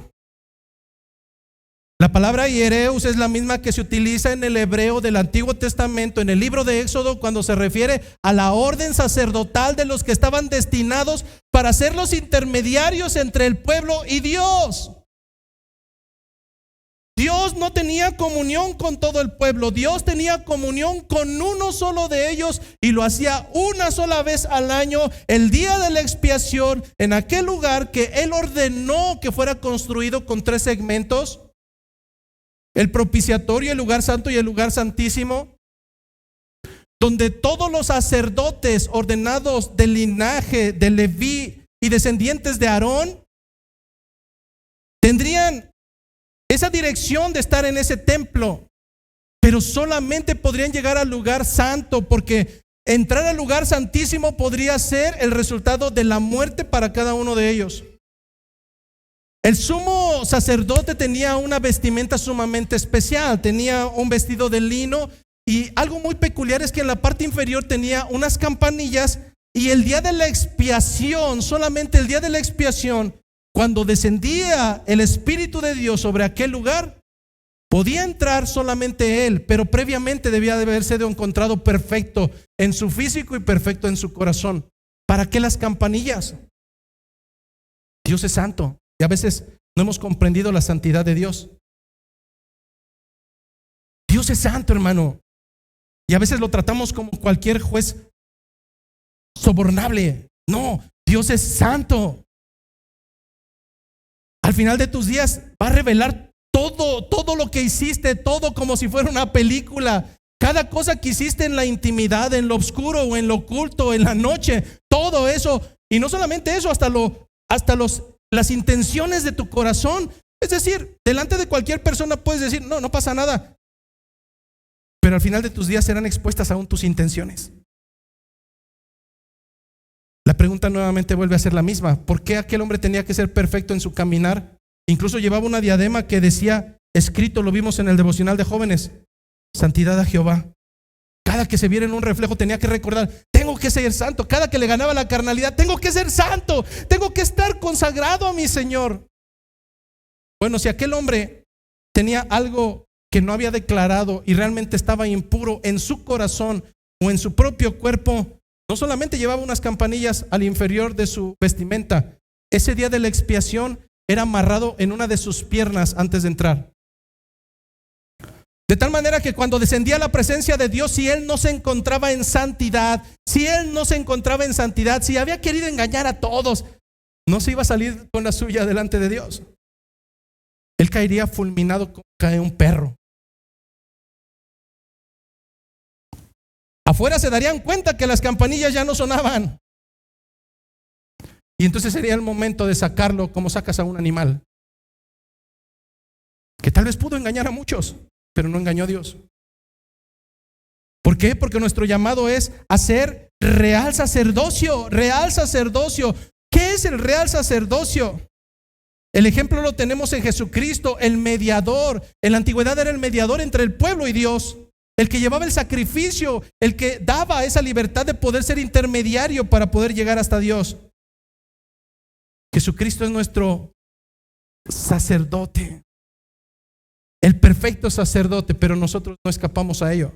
La palabra hiereus es la misma que se utiliza en el hebreo del Antiguo Testamento, en el libro de Éxodo, cuando se refiere a la orden sacerdotal de los que estaban destinados para ser los intermediarios entre el pueblo y Dios. Dios no tenía comunión con todo el pueblo, Dios tenía comunión con uno solo de ellos y lo hacía una sola vez al año, el día de la expiación, en aquel lugar que Él ordenó que fuera construido con 3 segmentos: el propiciatorio, el lugar santo y el lugar santísimo. donde todos los sacerdotes ordenados del linaje de Leví y descendientes de Aarón tendrían esa dirección de estar en ese templo, pero solamente podrían llegar al lugar santo, porque entrar al lugar santísimo podría ser el resultado de la muerte para cada uno de ellos. El sumo sacerdote tenía una vestimenta sumamente especial, tenía un vestido de lino, y algo muy peculiar es que en la parte inferior tenía unas campanillas, y el día de la expiación, solamente el día de la expiación, cuando descendía el Espíritu de Dios sobre aquel lugar, podía entrar solamente él, pero previamente debía de haberse encontrado perfecto en su físico y perfecto en su corazón. ¿Para qué las campanillas? Dios es santo y a veces no hemos comprendido la santidad de Dios. Dios es santo, hermano, y a veces lo tratamos como cualquier juez sobornable. No, Dios es santo. Al final de tus días va a revelar todo lo que hiciste, todo como si fuera una película. Cada cosa que hiciste en la intimidad, en lo oscuro o en lo oculto, en la noche, todo eso. Y no solamente eso, hasta las intenciones de tu corazón. Es decir, delante de cualquier persona puedes decir, no pasa nada. Pero al final de tus días serán expuestas aún tus intenciones. La pregunta nuevamente vuelve a ser la misma. ¿Por qué aquel hombre tenía que ser perfecto en su caminar? Incluso llevaba una diadema que decía, escrito, lo vimos en el devocional de jóvenes, santidad a Jehová. Cada que se viera en un reflejo tenía que recordar, tengo que ser santo. Cada que le ganaba la carnalidad, tengo que ser santo, tengo que estar consagrado a mi Señor. Bueno, si aquel hombre tenía algo que no había declarado y realmente estaba impuro en su corazón o en su propio cuerpo, no solamente llevaba unas campanillas al inferior de su vestimenta, ese día de la expiación era amarrado en una de sus piernas antes de entrar. De tal manera que cuando descendía la presencia de Dios, si él no se encontraba en santidad, si había querido engañar a todos, no se iba a salir con la suya delante de Dios. Él caería fulminado como cae un perro. Afuera se darían cuenta que las campanillas ya no sonaban. Y entonces sería el momento de sacarlo como sacas a un animal, que tal vez pudo engañar a muchos, pero no engañó a Dios. ¿Por qué? Porque nuestro llamado es hacer real sacerdocio, real sacerdocio. ¿Qué es el real sacerdocio? El ejemplo lo tenemos en Jesucristo, el mediador. En la antigüedad era el mediador entre el pueblo y Dios, el que llevaba el sacrificio, el que daba esa libertad de poder ser intermediario para poder llegar hasta Dios. Jesucristo es nuestro sacerdote, el perfecto sacerdote, pero nosotros no escapamos a ello.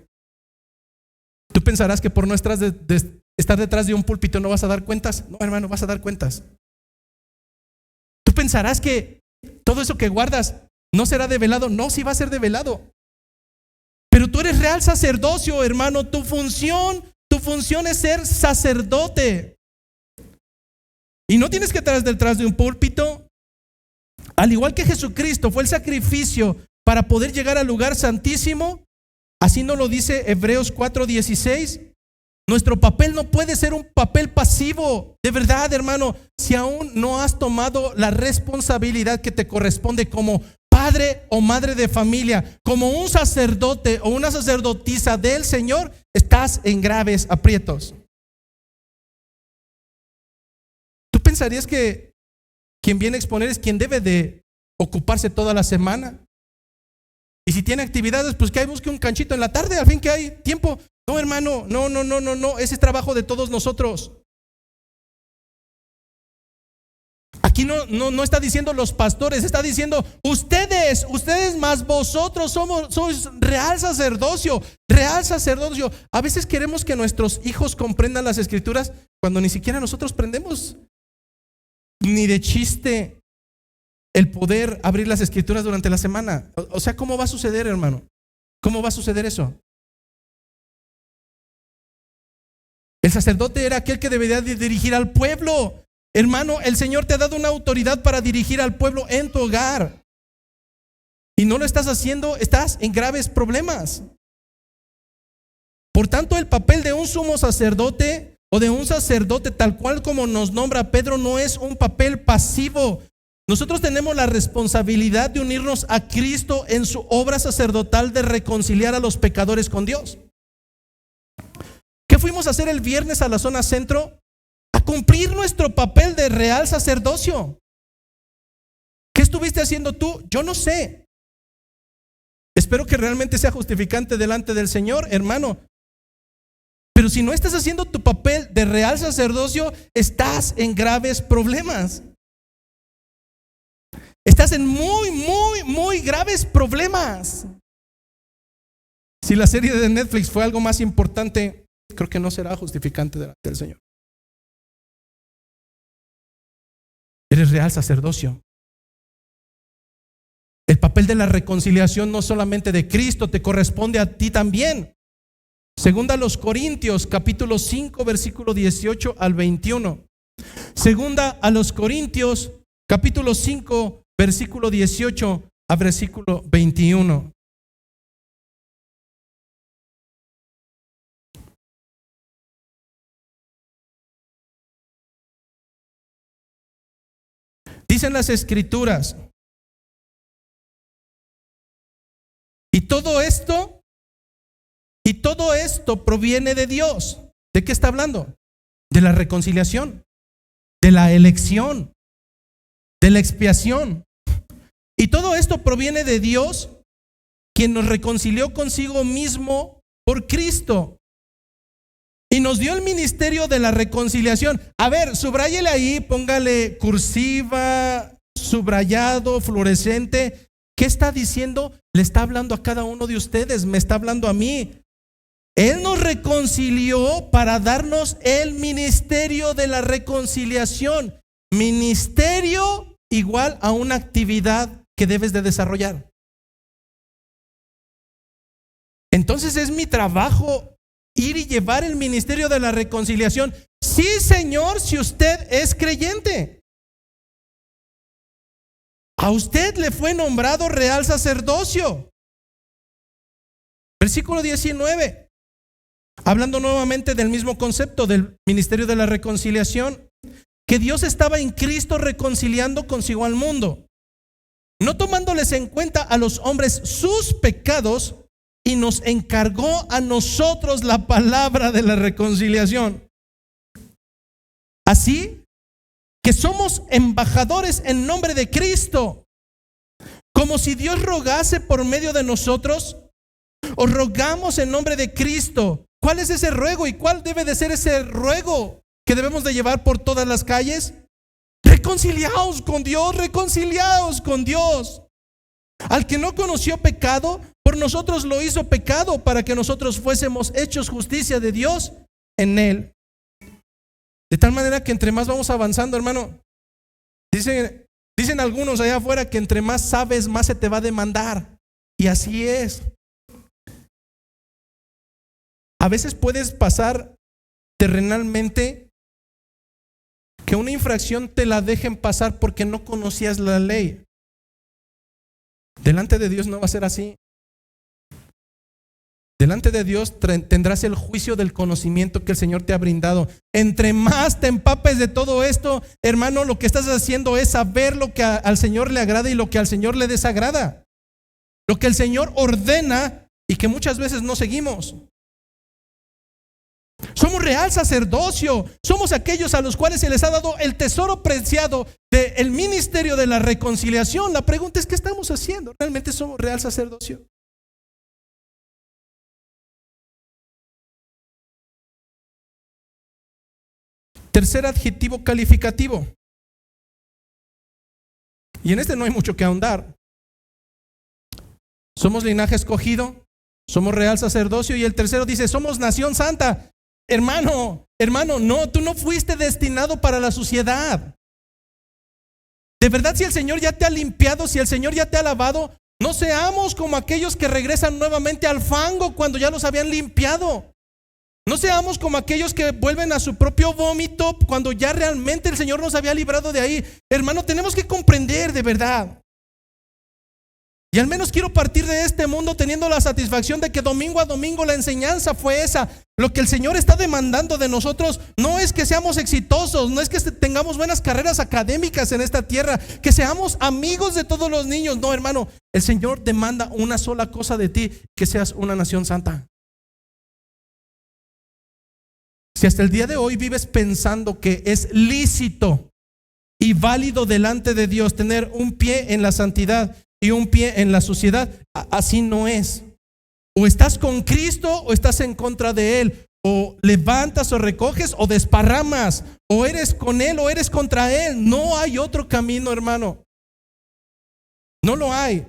Tú pensarás que por no estar detrás de un púlpito no vas a dar cuentas. No, hermano, vas a dar cuentas. Tú pensarás que todo eso que guardas no será develado. No, sí va a ser develado. Pero tú eres real sacerdocio, hermano. Tu función es ser sacerdote. Y no tienes que estar detrás de un púlpito. Al igual que Jesucristo fue el sacrificio para poder llegar al lugar santísimo, así nos lo dice Hebreos 4:16. Nuestro papel no puede ser un papel pasivo. De verdad, hermano, si aún no has tomado la responsabilidad que te corresponde como padre o madre de familia, como un sacerdote o una sacerdotisa del Señor, estás en graves aprietos. ¿Tú pensarías que quien viene a exponer es quien debe de ocuparse toda la semana? Y si tiene actividades, pues que ahí busque un canchito en la tarde, al fin que hay tiempo. No, hermano, no, ese es trabajo de todos nosotros. Aquí no está diciendo los pastores, está diciendo ustedes más vosotros sois real sacerdocio. A veces queremos que nuestros hijos comprendan las escrituras cuando ni siquiera nosotros aprendemos ni de chiste el poder abrir las escrituras durante la semana. O sea, ¿cómo va a suceder, hermano? ¿Cómo va a suceder eso? El sacerdote era aquel que debería de dirigir al pueblo. Hermano, el Señor te ha dado una autoridad para dirigir al pueblo en tu hogar. Y no lo estás haciendo, estás en graves problemas. Por tanto, el papel de un sumo sacerdote o de un sacerdote, tal cual como nos nombra Pedro, no es un papel pasivo. Nosotros tenemos la responsabilidad de unirnos a Cristo en su obra sacerdotal de reconciliar a los pecadores con Dios. ¿Qué fuimos a hacer el viernes a la zona centro? A cumplir nuestro papel de real sacerdocio. ¿Qué estuviste haciendo tú? Yo no sé. Espero que realmente sea justificante delante del Señor, hermano. Pero si no estás haciendo tu papel de real sacerdocio, estás en graves problemas. Estás en muy graves problemas. Si la serie de Netflix fue algo más importante, creo que no será justificante delante del Señor. Eres real sacerdocio. El papel de la reconciliación no solamente de Cristo, te corresponde a ti también. Segunda a los Corintios, capítulo 5, versículo 18 al 21. Segunda a los Corintios, capítulo 5, versículo 18 a versículo 21. Dicen las Escrituras, y todo esto proviene de Dios. ¿De qué está hablando? De la reconciliación, de la elección, de la expiación. Y todo esto proviene de Dios, quien nos reconcilió consigo mismo por Cristo y nos dio el ministerio de la reconciliación. A ver, subráyele ahí, póngale cursiva, subrayado, fluorescente. ¿Qué está diciendo? Le está hablando a cada uno de ustedes, me está hablando a mí. Él nos reconcilió para darnos el ministerio de la reconciliación. Ministerio igual a una actividad que debes de desarrollar. Entonces es mi trabajo ir y llevar el ministerio de la reconciliación. Sí, Señor, si usted es creyente. A usted le fue nombrado real sacerdocio. Versículo 19. Hablando nuevamente del mismo concepto del ministerio de la reconciliación, que Dios estaba en Cristo reconciliando consigo al mundo, no tomándoles en cuenta a los hombres sus pecados, y nos encargó a nosotros la palabra de la reconciliación. Así que somos embajadores en nombre de Cristo, como si Dios rogase por medio de nosotros. Os rogamos en nombre de Cristo. ¿Cuál es ese ruego y cuál debe de ser ese ruego que debemos de llevar por todas las calles? Reconciliaos con Dios, reconciliaos con Dios. Al que no conoció pecado, por nosotros lo hizo pecado, para que nosotros fuésemos hechos justicia de Dios en él. De tal manera que entre más vamos avanzando, hermano, dicen algunos allá afuera que entre más sabes, más se te va a demandar. Y así es. A veces puedes pasar terrenalmente que una infracción te la dejen pasar porque no conocías la ley. Delante de Dios no va a ser así. Delante de Dios tendrás el juicio del conocimiento que el Señor te ha brindado. Entre más te empapes de todo esto, hermano, lo que estás haciendo es saber lo que al Señor le agrada y lo que al Señor le desagrada. Lo que el Señor ordena y que muchas veces no seguimos. Somos real sacerdocio. Somos aquellos a los cuales se les ha dado el tesoro preciado del ministerio de la reconciliación. La pregunta es, ¿qué estamos haciendo? ¿Realmente somos real sacerdocio? Tercer adjetivo calificativo. Y en este no hay mucho que ahondar. Somos linaje escogido, somos real sacerdocio. Y el tercero dice, somos nación santa. Hermano, no, tú no fuiste destinado para la suciedad. De verdad, si el Señor ya te ha limpiado, si el Señor ya te ha lavado, no seamos como aquellos que regresan nuevamente al fango cuando ya los habían limpiado. No seamos como aquellos que vuelven a su propio vómito cuando ya realmente el Señor nos había librado de ahí. Hermano, tenemos que comprender de verdad Y al menos quiero partir de este mundo teniendo la satisfacción de que domingo a domingo la enseñanza fue esa. Lo que el Señor está demandando de nosotros no es que seamos exitosos, no es que tengamos buenas carreras académicas en esta tierra, que seamos amigos de todos los niños. No, hermano, el Señor demanda una sola cosa de ti: que seas una nación santa. Si hasta el día de hoy vives pensando que es lícito y válido delante de Dios tener un pie en la santidad y un pie en la suciedad, así no es. O estás con Cristo o estás en contra de Él. O levantas o recoges o desparramas. O eres con Él o eres contra Él. No hay otro camino, hermano. No lo hay.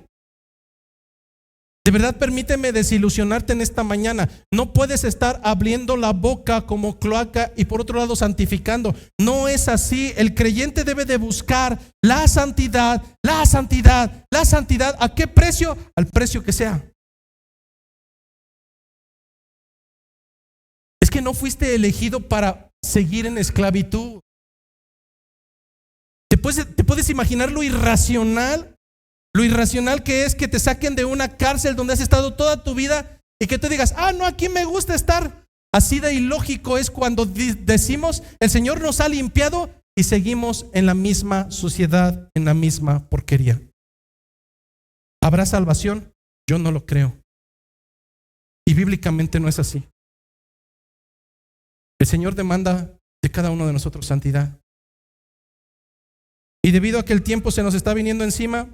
De verdad, permíteme desilusionarte en esta mañana. No puedes estar abriendo la boca como cloaca y por otro lado santificando. No es así. El creyente debe de buscar la santidad, la santidad, la santidad. ¿A qué precio? Al precio que sea. Es que no fuiste elegido para seguir en esclavitud. ¿Te puedes imaginar lo irracional? Lo irracional que es que te saquen de una cárcel donde has estado toda tu vida y que tú digas: no, aquí me gusta estar. Así de ilógico es cuando decimos: el Señor nos ha limpiado, y seguimos en la misma suciedad, en la misma porquería. ¿Habrá salvación? Yo no lo creo. Y bíblicamente no es así. El Señor demanda de cada uno de nosotros santidad. Y debido a que el tiempo se nos está viniendo encima,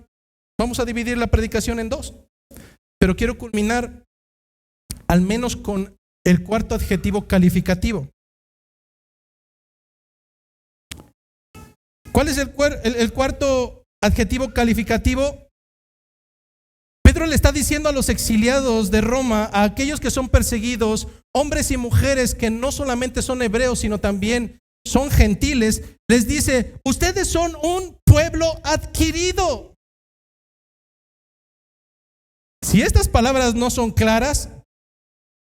vamos a dividir la predicación en dos. Pero quiero culminar al menos con el cuarto adjetivo calificativo. ¿Cuál es el cuarto adjetivo calificativo? Pedro le está diciendo a los exiliados de Roma, a aquellos que son perseguidos, hombres y mujeres que no solamente son hebreos, sino también son gentiles, les dice: ustedes son un pueblo adquirido. Si estas palabras no son claras,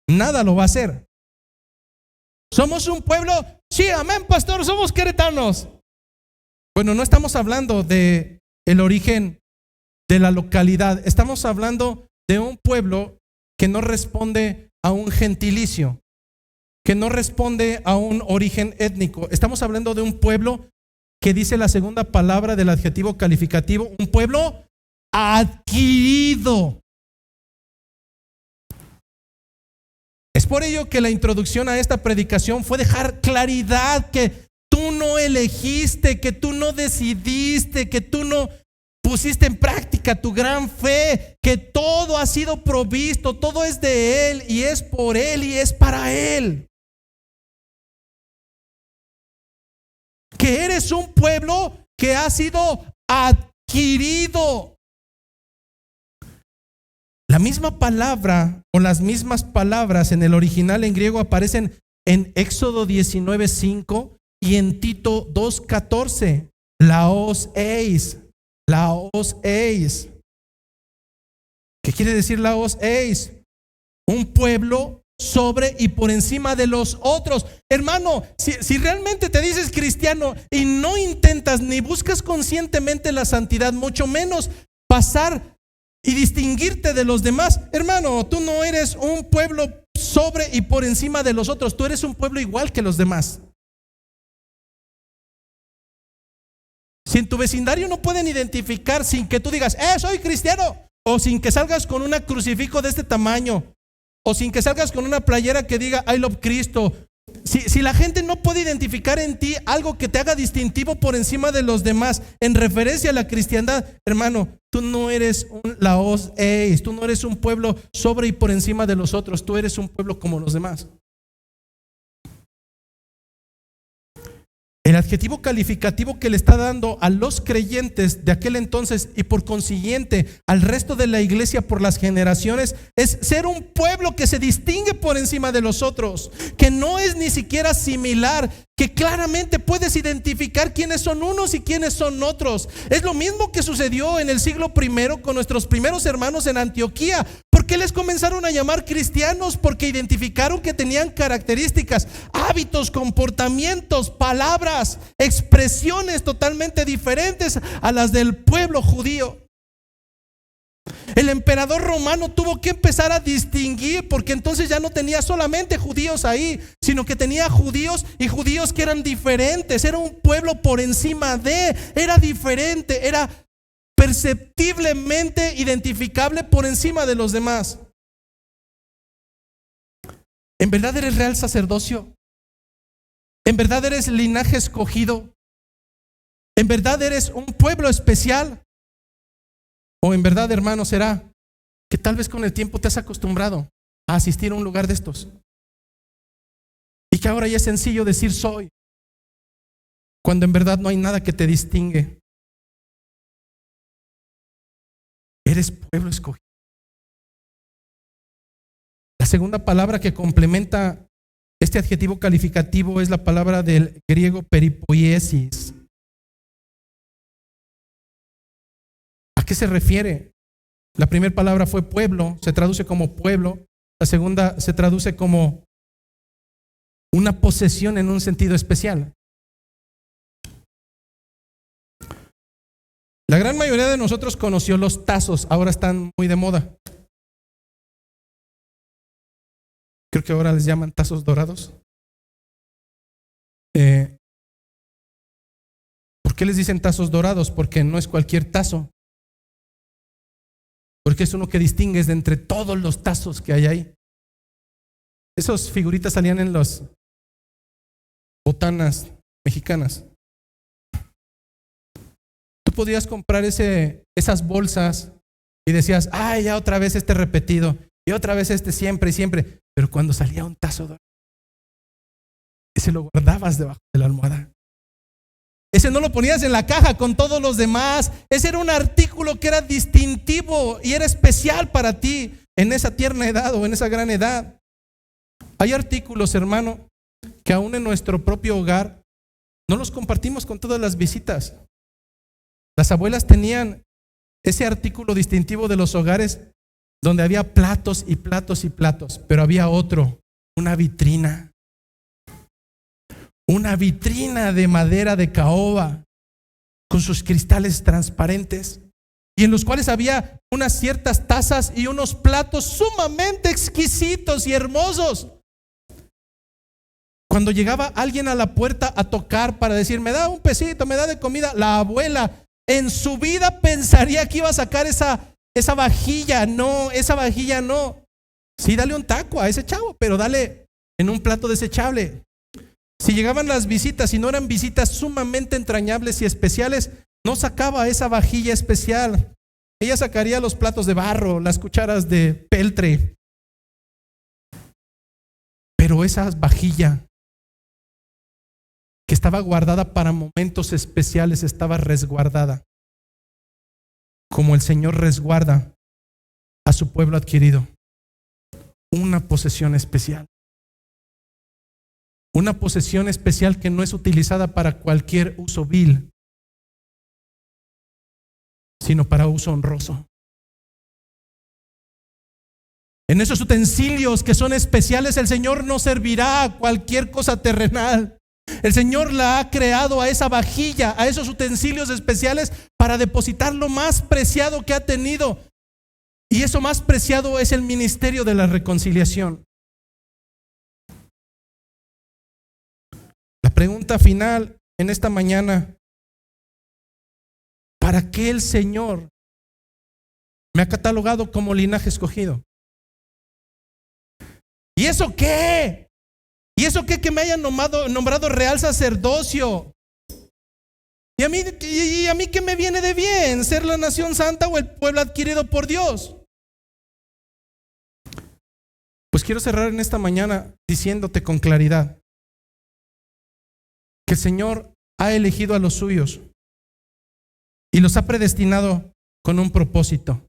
nada lo va a hacer. Somos un pueblo, sí, amén, pastor, somos queretanos. Bueno, no estamos hablando de el origen de la localidad, estamos hablando de un pueblo que no responde a un gentilicio, que no responde a un origen étnico. Estamos hablando de un pueblo que dice la segunda palabra del adjetivo calificativo: un pueblo adquirido. Es por ello que la introducción a esta predicación fue dejar claridad que tú no elegiste, que tú no decidiste, que tú no pusiste en práctica tu gran fe, que todo ha sido provisto, todo es de Él y es por Él y es para Él. Que eres un pueblo que ha sido adquirido. La misma palabra o las mismas palabras en el original en griego aparecen en Éxodo 19:5 y en Tito 2:14. Laos eis. Laos eis. ¿Qué quiere decir laos eis? Un pueblo sobre y por encima de los otros. Hermano, si realmente te dices cristiano y no intentas ni buscas conscientemente la santidad, mucho menos pasar y distinguirte de los demás, hermano, tú no eres un pueblo sobre y por encima de los otros, tú eres un pueblo igual que los demás. Si en tu vecindario no pueden identificar sin que tú digas: soy cristiano, o sin que salgas con una crucifijo de este tamaño, o sin que salgas con una playera que diga I love Cristo, si la gente no puede identificar en ti algo que te haga distintivo por encima de los demás en referencia a la cristiandad, hermano, tú no eres un laos eis, tú no eres un pueblo sobre y por encima de los otros, tú eres un pueblo como los demás. El adjetivo calificativo que le está dando a los creyentes de aquel entonces y por consiguiente al resto de la iglesia por las generaciones es ser un pueblo que se distingue por encima de los otros, que no es ni siquiera similar, que claramente puedes identificar quiénes son unos y quiénes son otros. Es lo mismo que sucedió en el siglo I con nuestros primeros hermanos en Antioquía. ¿Por qué les comenzaron a llamar cristianos? Porque identificaron que tenían características, hábitos, comportamientos, palabras, expresiones totalmente diferentes a las del pueblo judío. El emperador romano tuvo que empezar a distinguir, porque entonces ya no tenía solamente judíos ahí, sino que tenía judíos y judíos que eran diferentes. Era un pueblo por encima era diferente, era perceptiblemente identificable por encima de los demás. ¿En verdad eres real sacerdocio? ¿En verdad eres linaje escogido? ¿En verdad eres un pueblo especial? ¿O en verdad, hermano, será que tal vez con el tiempo te has acostumbrado a asistir a un lugar de estos? Y que ahora ya es sencillo decir soy, cuando en verdad no hay nada que te distingue. Eres pueblo escogido. La segunda palabra que complementa este adjetivo calificativo es la palabra del griego peripoiesis. ¿A qué se refiere? La primera palabra fue pueblo, se traduce como pueblo. La segunda se traduce como una posesión en un sentido especial. La gran mayoría de nosotros conoció los tazos, ahora están muy de moda. Creo que ahora les llaman tazos dorados. ¿Por qué les dicen tazos dorados? Porque no es cualquier tazo. Porque es uno que distingues de entre todos los tazos que hay ahí. Esas figuritas salían en las botanas mexicanas. Tú podías comprar esas bolsas y decías, ay, ya otra vez este repetido, y otra vez este siempre y siempre. Pero cuando salía un tazo dorado, ese lo guardabas debajo de la almohada. Ese no lo ponías en la caja con todos los demás. Ese era un artículo que era distintivo y era especial para ti en esa tierna edad o en esa gran edad. Hay artículos, hermano, que aún en nuestro propio hogar no los compartimos con todas las visitas. Las abuelas tenían ese artículo distintivo de los hogares donde había platos y platos y platos, pero había otro, una vitrina. Una vitrina de madera de caoba con sus cristales transparentes y en los cuales había unas ciertas tazas y unos platos sumamente exquisitos y hermosos. Cuando llegaba alguien a la puerta a tocar para decir, me da un pesito, me da de comida, la abuela en su vida pensaría que iba a sacar esa vajilla. No, esa vajilla no. Sí, dale un taco a ese chavo, pero dale en un plato desechable. Si llegaban las visitas y no eran visitas sumamente entrañables y especiales, no sacaba esa vajilla especial. Ella sacaría los platos de barro, las cucharas de peltre. Pero esa vajilla que estaba guardada para momentos especiales estaba resguardada, como el Señor resguarda a su pueblo adquirido. Una posesión especial. Una posesión especial que no es utilizada para cualquier uso vil, sino para uso honroso. En esos utensilios que son especiales, el Señor no servirá a cualquier cosa terrenal. El Señor la ha creado a esa vajilla, a esos utensilios especiales para depositar lo más preciado que ha tenido. Y eso más preciado es el ministerio de la reconciliación. La pregunta final en esta mañana: ¿para qué el Señor me ha catalogado como linaje escogido? ¿Y eso qué? ¿Y eso qué que me hayan nombrado real sacerdocio? ¿Y a mí qué me viene de bien? ¿Ser la nación santa o el pueblo adquirido por Dios? Pues quiero cerrar en esta mañana diciéndote con claridad que el Señor ha elegido a los suyos y los ha predestinado con un propósito,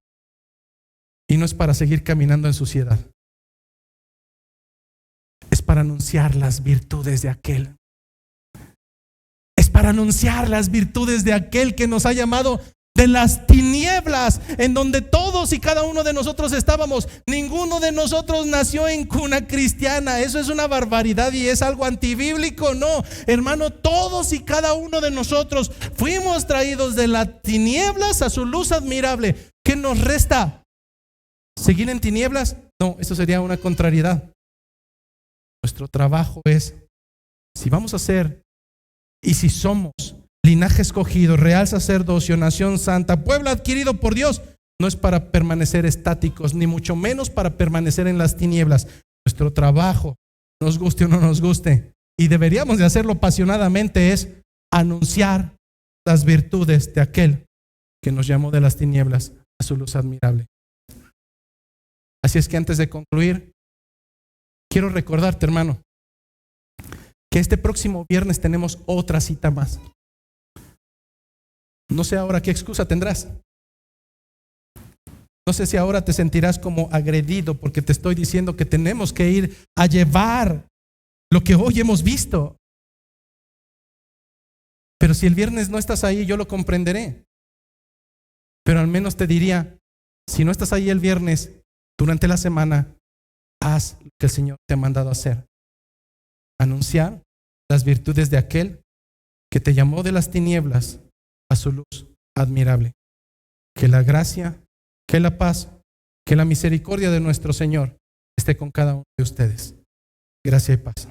y no es para seguir caminando en suciedad, es para anunciar las virtudes de aquel. Es para anunciar las virtudes de aquel que nos ha llamado de las tinieblas en donde todos y cada uno de nosotros estábamos. Ninguno de nosotros nació en cuna cristiana. Eso es una barbaridad y es algo antibíblico. No, hermano, todos y cada uno de nosotros fuimos traídos de las tinieblas a su luz admirable. ¿Qué nos resta? ¿Seguir en tinieblas? No, eso sería una contrariedad. Nuestro trabajo es, si vamos a ser y si somos linaje escogido, real sacerdocio, nación santa, pueblo adquirido por Dios, no es para permanecer estáticos, ni mucho menos para permanecer en las tinieblas. Nuestro trabajo, nos guste o no nos guste, y deberíamos de hacerlo apasionadamente, es anunciar las virtudes de aquel que nos llamó de las tinieblas a su luz admirable. Así es que antes de concluir, quiero recordarte, hermano, que este próximo viernes tenemos otra cita más. No sé ahora qué excusa tendrás. No sé si ahora te sentirás como agredido porque te estoy diciendo que tenemos que ir a llevar lo que hoy hemos visto. Pero si el viernes no estás ahí, yo lo comprenderé. Pero al menos te diría, si no estás ahí el viernes, durante la semana, haz lo que el Señor te ha mandado hacer. Anunciar las virtudes de aquel que te llamó de las tinieblas a su luz admirable. Que la gracia, que la paz, que la misericordia de nuestro Señor esté con cada uno de ustedes. Gracia y paz.